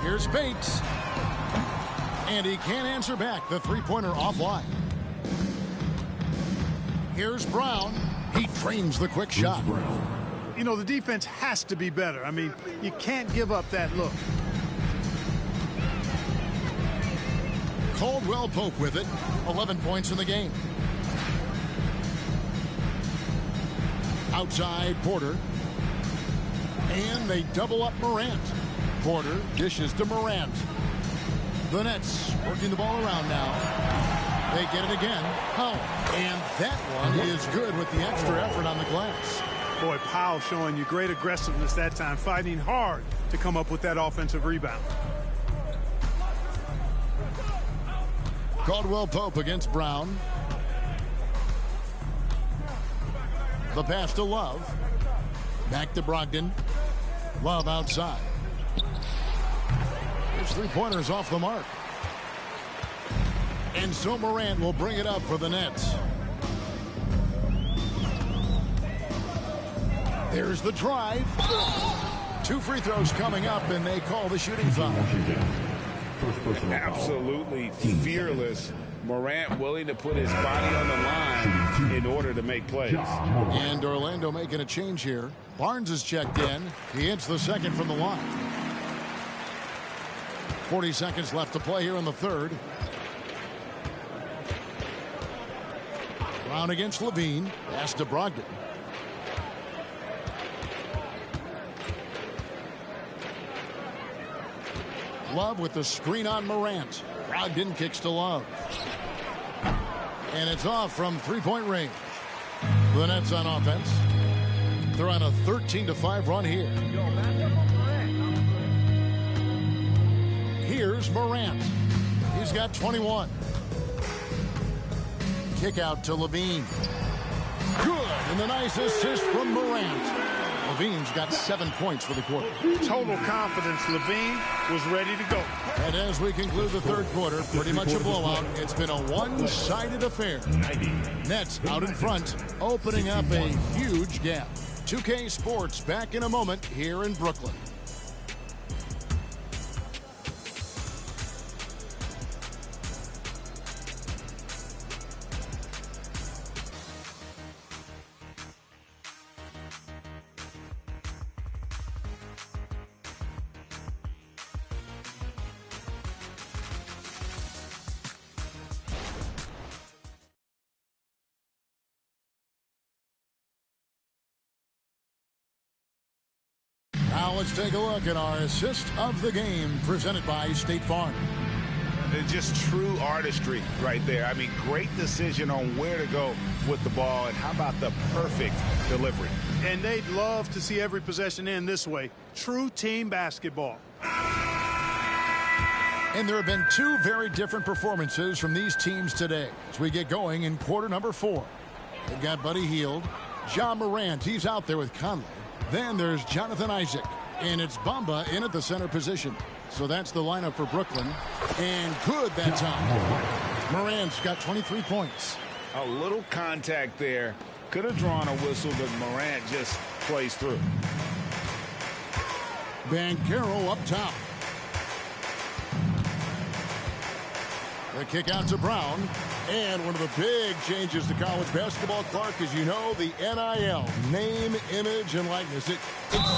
Here's Bates. And he can't answer back. The three-pointer offline. Here's Brown. He trains the quick shot. You know, the defense has to be better. I mean, you can't give up that look. Caldwell Pope with it. 11 points in the game. Outside, Porter. And they double up Morant. Porter dishes to Morant. The Nets working the ball around now. They get it again. Powell. And that one is good with the extra effort on the glass. Boy, Powell showing you great aggressiveness that time, fighting hard to come up with that offensive rebound. Caldwell Pope against Brown. The pass to Love. Back to Brogdon. Love outside. His three-pointer's off the mark. And so Morant will bring it up for the Nets. There's the drive. 2 free throws coming up, and they call the shooting foul. Absolutely fearless. Morant willing to put his body on the line in order to make plays. And Orlando making a change here. Barnes is checked in. He hits the second from the line. 40 seconds left to play here in the third. Brown against Levine. Pass to Brogdon. Love with the screen on Morant. Brogdon kicks to Love. And it's off from three-point range. The Nets on offense. They're on a 13-5 run here. Here's Morant. He's got 21. Kick out to Levine. Good, and a nice assist from Morant. Levine's got 7 points for the quarter. Total confidence. Levine was ready to go. And as we conclude the third quarter, pretty much a blowout. It's been a one-sided affair. Nets out in front, opening up a huge gap. 2K Sports back in a moment here in Brooklyn. Now let's take a look at our assist of the game presented by State Farm. Just true artistry right there. I mean, great decision on where to go with the ball, and how about the perfect delivery? And they'd love to see every possession end this way. True team basketball. And there have been 2 very different performances from these teams today as we get going in quarter number 4. They've got Buddy Hield, John Morant, he's out there with Conley. Then there's Jonathan Isaac, And it's Bamba in at the center position. So that's the lineup for Brooklyn. And good that time. Morant's got 23 points. A little contact there. Could have drawn a whistle, but Morant just plays through. Banchero up top. The kick out to Brown. And one of the big changes to college basketball, Clark, as you know, the NIL, name, image, and likeness. It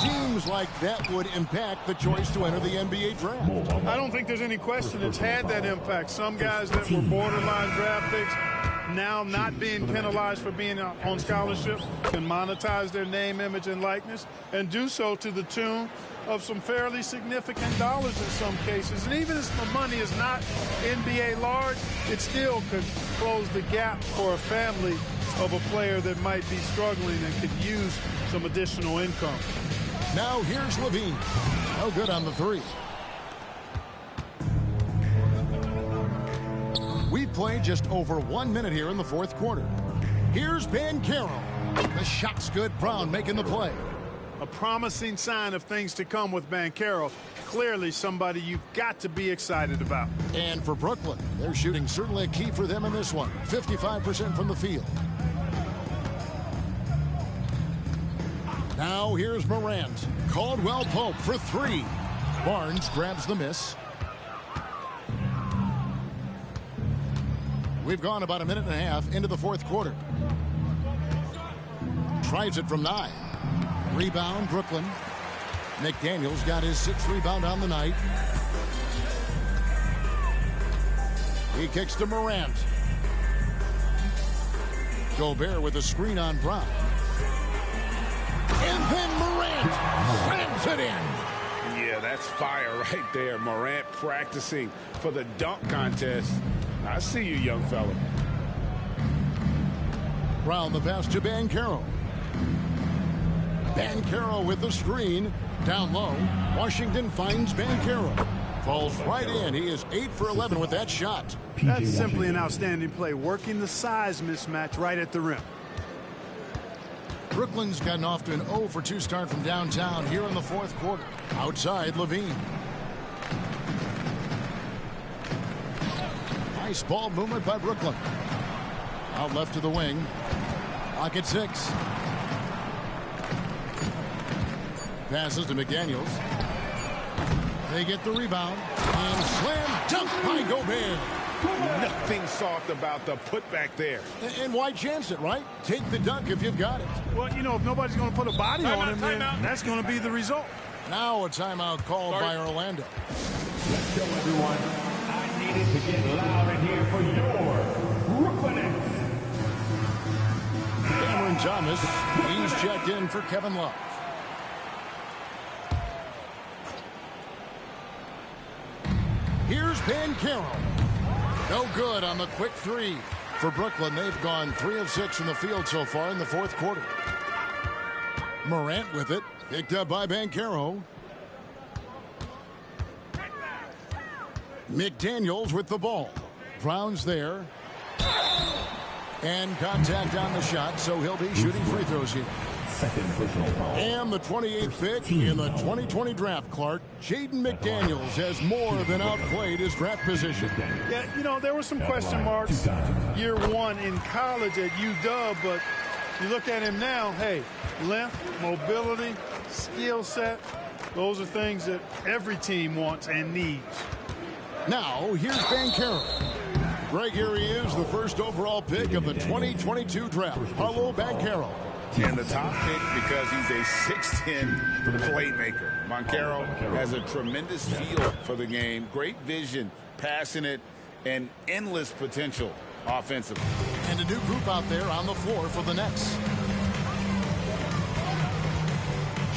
seems like that would impact the choice to enter the NBA draft. I don't think there's any question it's had that impact. Some guys that were borderline draft picks now not being penalized for being on scholarship can monetize their name, image, and likeness and do so to the tune of some fairly significant dollars in some cases. And even if the money is not NBA large, it still could close the gap for a family of a player that might be struggling and could use some additional income. Now here's Levine. No good on the three. We've played just over 1 minute here in the fourth quarter. Here's Banchero. The shot's good. Brown making the play. A promising sign of things to come with Banchero. Clearly somebody you've got to be excited about. And for Brooklyn, their shooting certainly a key for them in this one. 55% from the field. Now here's Morant. Caldwell Pope for three. Barnes grabs the miss. We've gone about a minute and a half into the fourth quarter. Tries it from 9. Rebound, Brooklyn. McDaniels got his 6th rebound on the night. He kicks to Morant. Gobert with a screen on Brown. And then Morant slams it in. Yeah, that's fire right there. Morant practicing for the dunk contest. I see you, young fella. Brown the pass to Banchero. Banchero with the screen. Down low. Washington finds Banchero. Falls right in. He is 8 for 11 with that shot. That's simply an outstanding play. Working the size mismatch right at the rim. Brooklyn's gotten off to an 0 for 2 start from downtown here in the fourth quarter. Outside, Levine. Nice ball movement by Brooklyn. Out left to the wing. Clock at 6. Passes to McDaniels. They get the rebound. And slam dunk by Gobert. Nothing soft about the putback there. And why chance it, right? Take the dunk if you've got it. Well, you know, if nobody's going to put a body on him, then that's going to be the result. Now a timeout called by Orlando. Let's go, everyone. I needed to get loud in here for your Brooklyn Nets. Cameron Thomas, he's checked in for Kevin Love. Here's Banchero. No good on the quick three. For Brooklyn, they've gone 3 of 6 from the field so far in the fourth quarter. Morant with it. Picked up by Banchero. McDaniels with the ball. Brown's there. And contact on the shot, so he'll be shooting free throws here. And the 28th pick in the 2020 draft, Clark, Jaden McDaniels has more than outplayed his draft position. Yeah, you know, there were some question marks year one in college at UW, but you look at him now, hey, length, mobility, skill set, those are things that every team wants and needs. Now, here's Banchero. Greg, here he is, the first overall pick of the 2022 draft, Paolo Banchero. And the top pick because he's a 6'10 playmaker. Banchero has a tremendous feel for the game, great vision, passing it, and endless potential offensively. And a new group out there on the floor for the Nets.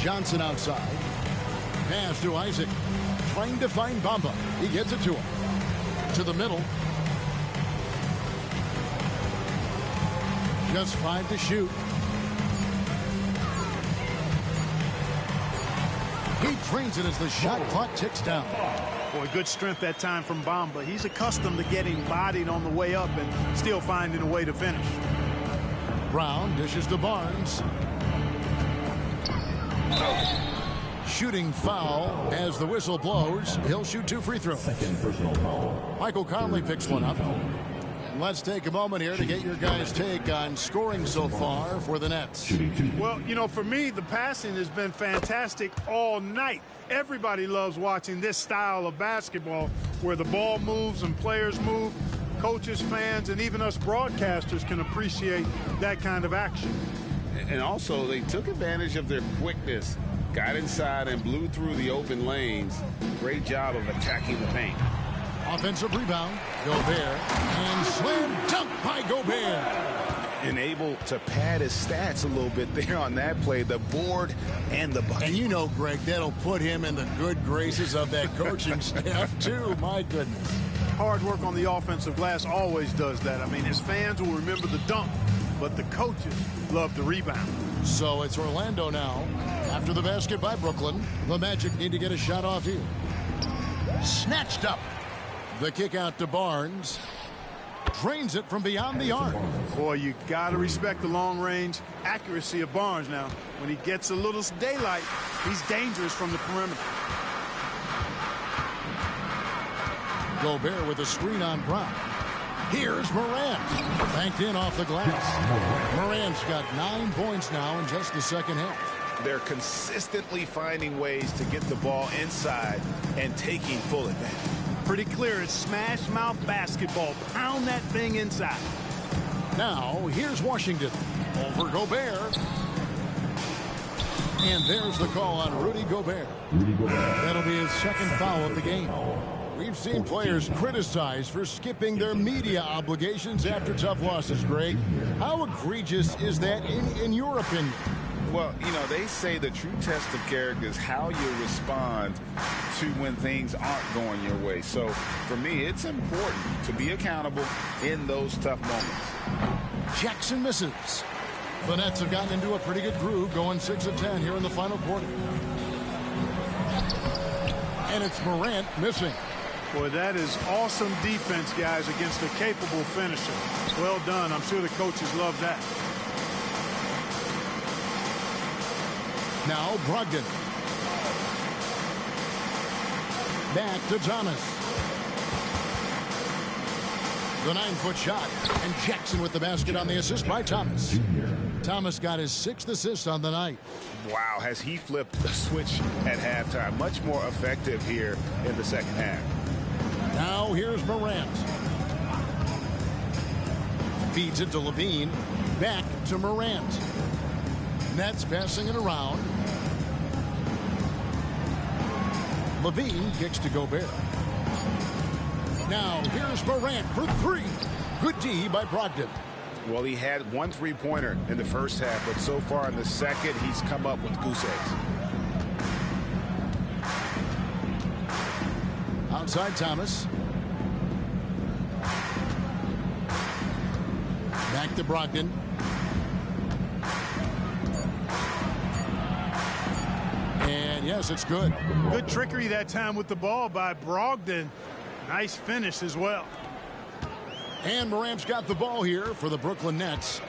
Johnson outside. Pass to Isaac. Trying to find Bamba. He gets it to him. To the middle. Just 5 to shoot. He trains it as the shot clock ticks down. Boy, good strength that time from Bamba. He's accustomed to getting bodied on the way up and still finding a way to finish. Brown dishes to Barnes. Shooting foul as the whistle blows. He'll shoot 2 free throws. Second personal foul. Michael Conley picks one up. And let's take a moment here to get your guys' take on scoring so far for the Nets. Shooting 2. Well, you know, for me, the passing has been fantastic all night. Everybody loves watching this style of basketball where the ball moves and players move. Coaches, fans, and even us broadcasters can appreciate that kind of action. And also, they took advantage of their quickness, got inside and blew through the open lanes. Great job of attacking the paint. Offensive rebound, Gobert, and slam dunk by Gobert. And able to pad his stats a little bit there on that play, the board and the bucket. And you know, Greg, that'll put him in the good graces of that coaching staff, too. My goodness. Hard work on the offensive glass always does that. I mean, his fans will remember the dunk, but the coaches love the rebound. So it's Orlando now. After the basket by Brooklyn, the Magic need to get a shot off here. Snatched up. The kick out to Barnes. Drains it from beyond the arc. Boy, you got to respect the long-range accuracy of Barnes now. When he gets a little daylight, he's dangerous from the perimeter. Gobert with a screen on Brown. Here's Morant. Banked in off the glass. Morant's got 9 points now in just the second half. They're consistently finding ways to get the ball inside and taking full advantage. Pretty clear it's smash mouth basketball. Pound that thing inside. Now, here's Washington. Over Gobert. And there's the call on Rudy Gobert. That'll be his second foul of the game. We've seen players criticized for skipping their media obligations after tough losses, Greg. How egregious is that in your opinion? Well, you know, they say the true test of character is how you respond to when things aren't going your way. So, for me, it's important to be accountable in those tough moments. Jackson misses. The Nets have gotten into a pretty good groove, going 6 of 10 here in the final quarter. And it's Morant missing. Boy, that is awesome defense, guys, against a capable finisher. Well done. I'm sure the coaches love that. Now Brogdon. Back to Thomas. The 9-foot shot. And Jackson with the basket on the assist by Thomas. Thomas got his 6th assist on the night. Wow, has he flipped the switch at halftime. Much more effective here in the second half. Now here's Morant. Feeds it to Levine. Back to Morant. Nets passing it around. Levine kicks to Gobert. Now here's Morant for 3. Good D by Brogdon. Well, he had 1 3-pointer in the first half, but so far in the second, he's come up with goose eggs. Outside Thomas. Back to Brogdon. And yes, it's good. Good trickery that time with the ball by Brogdon. Nice finish as well. And Morant's got the ball here for the Brooklyn Nets.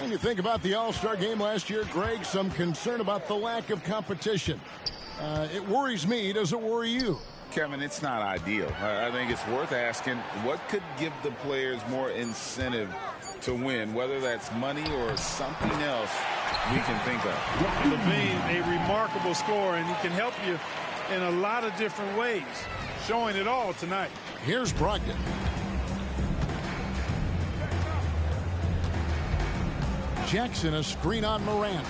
When you think about the All-Star game last year, Greg, some concern about the lack of competition. It worries me. Does it worry you? Kevin, it's not ideal. I think it's worth asking what could give the players more incentive to win, whether that's money or something else we can think of. Levine, a remarkable scorer, and he can help you in a lot of different ways. Showing it all tonight. Here's Brogdon. Jackson, a screen on Morant.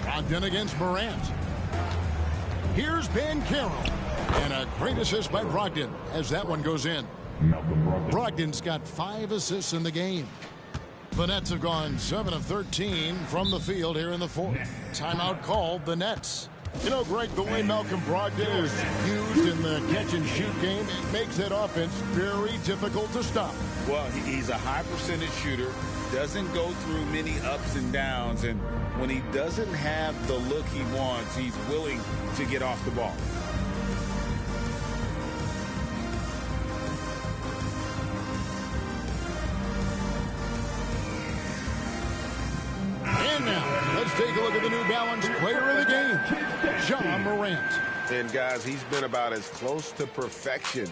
Brogdon against Morant. Here's Ben Carroll. And a great assist by Brogdon as that one goes in. Brogdon's got 5 assists in the game. The Nets have gone 7 of 13 from the field here in the fourth. Timeout called the Nets. You know, Greg, the way Malcolm Brogdon is used in the catch-and-shoot game, it makes that offense very difficult to stop. Well, he's a high-percentage shooter, doesn't go through many ups and downs, and when he doesn't have the look he wants, he's willing to get off the ball. look at the New Balance player of the game, John Morant. And, guys, he's been about as close to perfection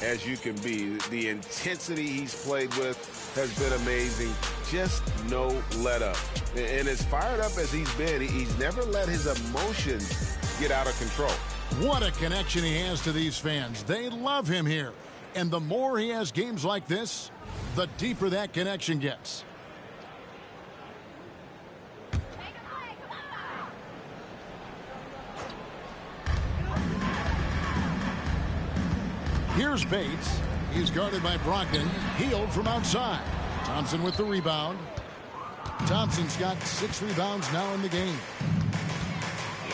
as you can be. The intensity he's played with has been amazing. Just no let-up. And as fired up as he's been, he's never let his emotions get out of control. What a connection he has to these fans. They love him here. And the more he has games like this, the deeper that connection gets. Here's Bates. He's guarded by Brogdon. Healed from outside. Thompson with the rebound. Thompson's got 6 rebounds now in the game.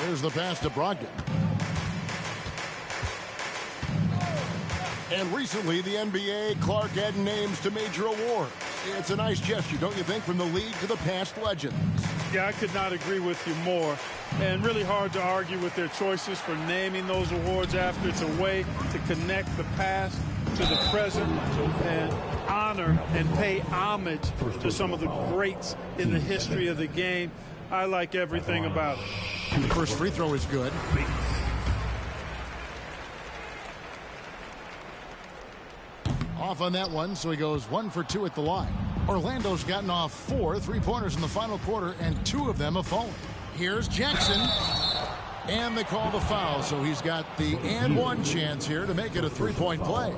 Here's the pass to Brogdon. And recently, the NBA, Clark added names to major awards. It's a nice gesture, don't you think, from the league to the past legends? Yeah, I could not agree with you more. And really hard to argue with their choices for naming those awards after. It's a way to connect the past to the present and honor and pay homage to some of the greats in the history of the game. I like everything about it. The first free throw is good. Off on that one, so he goes 1 for 2 at the line. Orlando's gotten off 4 3-pointers in the final quarter, and 2 of them have fallen. Here's Jackson, and they call the foul, so he's got the and one chance here to make it a 3-point play.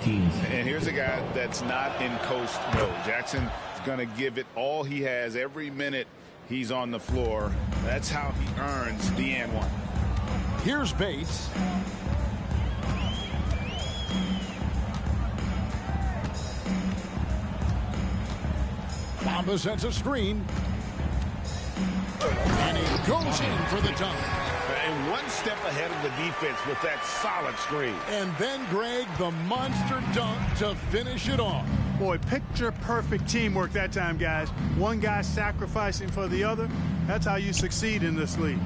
And here's a guy that's not in coast mode. Jackson's going to give it all he has every minute he's on the floor. That's how he earns the and one. Here's Bates. Bamba sets a screen. And he goes in for the dunk. And one step ahead of the defense with that solid screen. And then, Greg, the monster dunk to finish it off. Boy, picture-perfect teamwork that time, guys. One guy sacrificing for the other. That's how you succeed in this league.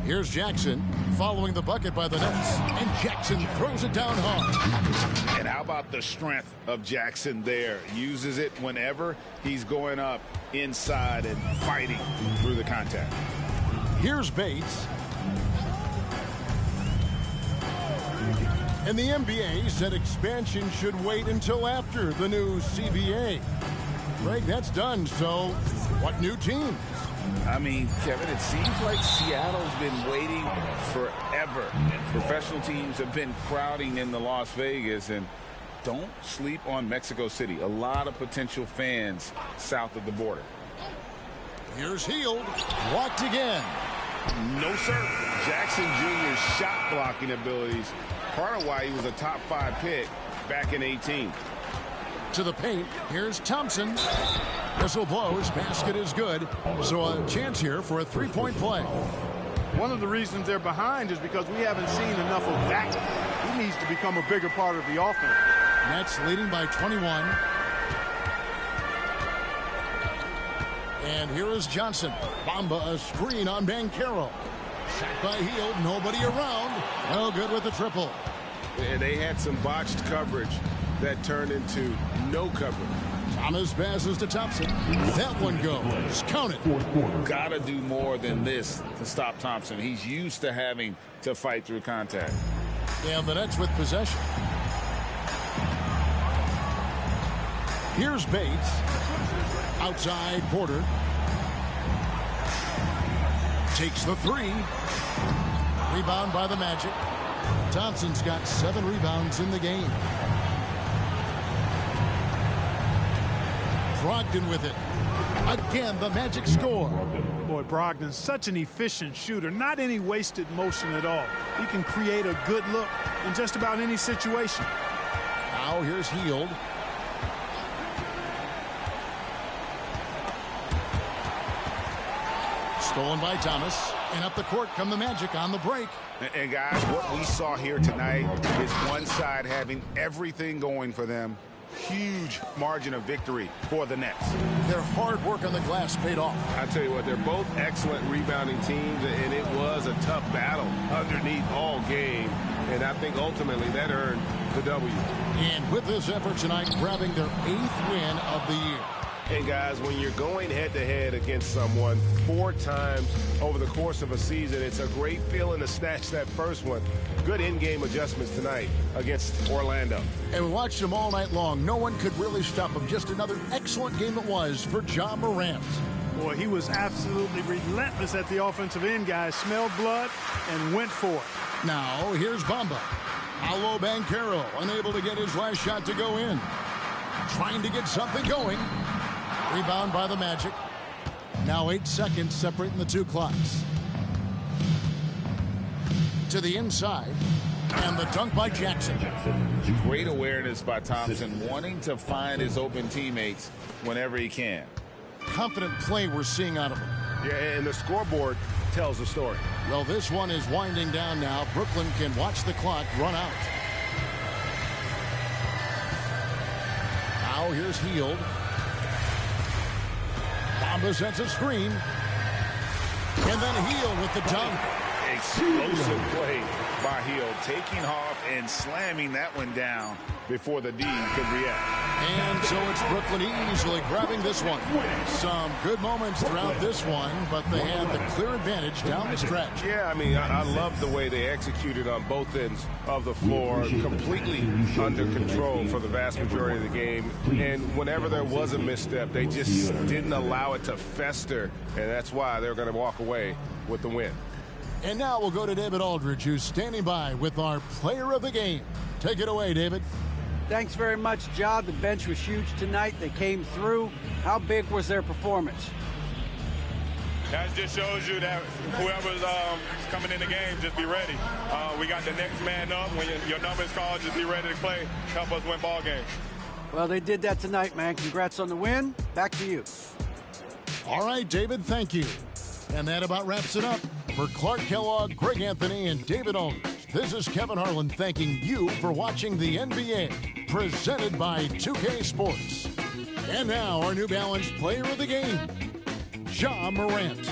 Here's Jackson following the bucket by the Nets. And Jackson throws it down hard. And how about the strength of Jackson there? Uses it whenever he's going up inside and fighting through the contact. Here's Bates. And the NBA said expansion should wait until after the new CBA. Greg, that's done, so what new teams? I mean, Kevin, it seems like Seattle's been waiting forever. Professional teams have been crowding into Las Vegas, and don't sleep on Mexico City. A lot of potential fans south of the border. Here's Hield. Blocked again. No, sir. Jackson Jr.'s shot blocking abilities, part of why he was a top 5 pick back in 18. To the paint. Here's Thompson. Whistle blows. Basket is good. So a chance here for a 3-point play. One of the reasons they're behind is because we haven't seen enough of that. He needs to become a bigger part of the offense. Nets leading by 21. And here is Johnson. Bamba a screen on Banchero. Shot by Hield. Nobody around. No good with the triple. And they had some botched coverage that turned into no coverage. Thomas passes to Thompson. That one goes. Count it. Gotta do more than this to stop Thompson. He's used to having to fight through contact. And the Nets with possession. Here's Bates. Outside Porter. Takes the 3. Rebound by the Magic. Thompson's got 7 rebounds in the game. Brogdon with it. Again, the Magic score. Boy, Brogdon's such an efficient shooter. Not any wasted motion at all. He can create a good look in just about any situation. Now here's Hield. Stolen by Thomas. And up the court come the Magic on the break. And guys, what we saw here tonight is one side having everything going for them. Huge margin of victory for the Nets. Their hard work on the glass paid off. I tell you what, they're both excellent rebounding teams, and it was a tough battle underneath all game. And I think ultimately that earned the W. And with this effort tonight, grabbing their 8th win of the year. And guys, when you're going head-to-head against someone 4 times over the course of a season, it's a great feeling to snatch that first one. Good in-game adjustments tonight against Orlando. And we watched him all night long. No one could really stop him. Just another excellent game it was for Ja Morant. Boy, he was absolutely relentless at the offensive end, guys. Smelled blood and went for it. Now, here's Bamba. Paolo Banchero unable to get his last shot to go in. Trying to get something going. Rebound by the Magic. Now 8 seconds separating the two clocks. To the inside. And the dunk by Jackson. Great awareness by Thompson, wanting to find his open teammates whenever he can. Confident play we're seeing out of him. Yeah, and the scoreboard tells the story. Well, this one is winding down now. Brooklyn can watch the clock run out. Now here's Hield. Bamba sends a screen. And then Hield with the dunk. Explosive play by Hield, taking off and slamming that one down before the D could react. And so it's Brooklyn easily grabbing this one. Some good moments throughout this one, but they had the clear advantage down the stretch. Yeah, I mean, I love the way they executed on both ends of the floor, completely under control for the vast majority of the game. And whenever there was a misstep, they just didn't allow it to fester, and that's why they're going to walk away with the win. And now we'll go to David Aldridge, who's standing by with our player of the game. Take it away, David. Thanks very much, Ja. The bench was huge tonight. They came through. How big was their performance? That just shows you that whoever's coming in the game, just be ready. We got the next man up. When your number is called, just be ready to play. Help us win ball games. Well, they did that tonight, man. Congrats on the win. Back to you. All right, David, thank you. And that about wraps it up. For Clark Kellogg, Greg Anthony, and David Aldridge, this is Kevin Harlan thanking you for watching the NBA, presented by 2K Sports. And now, our New Balance player of the game, Ja Morant.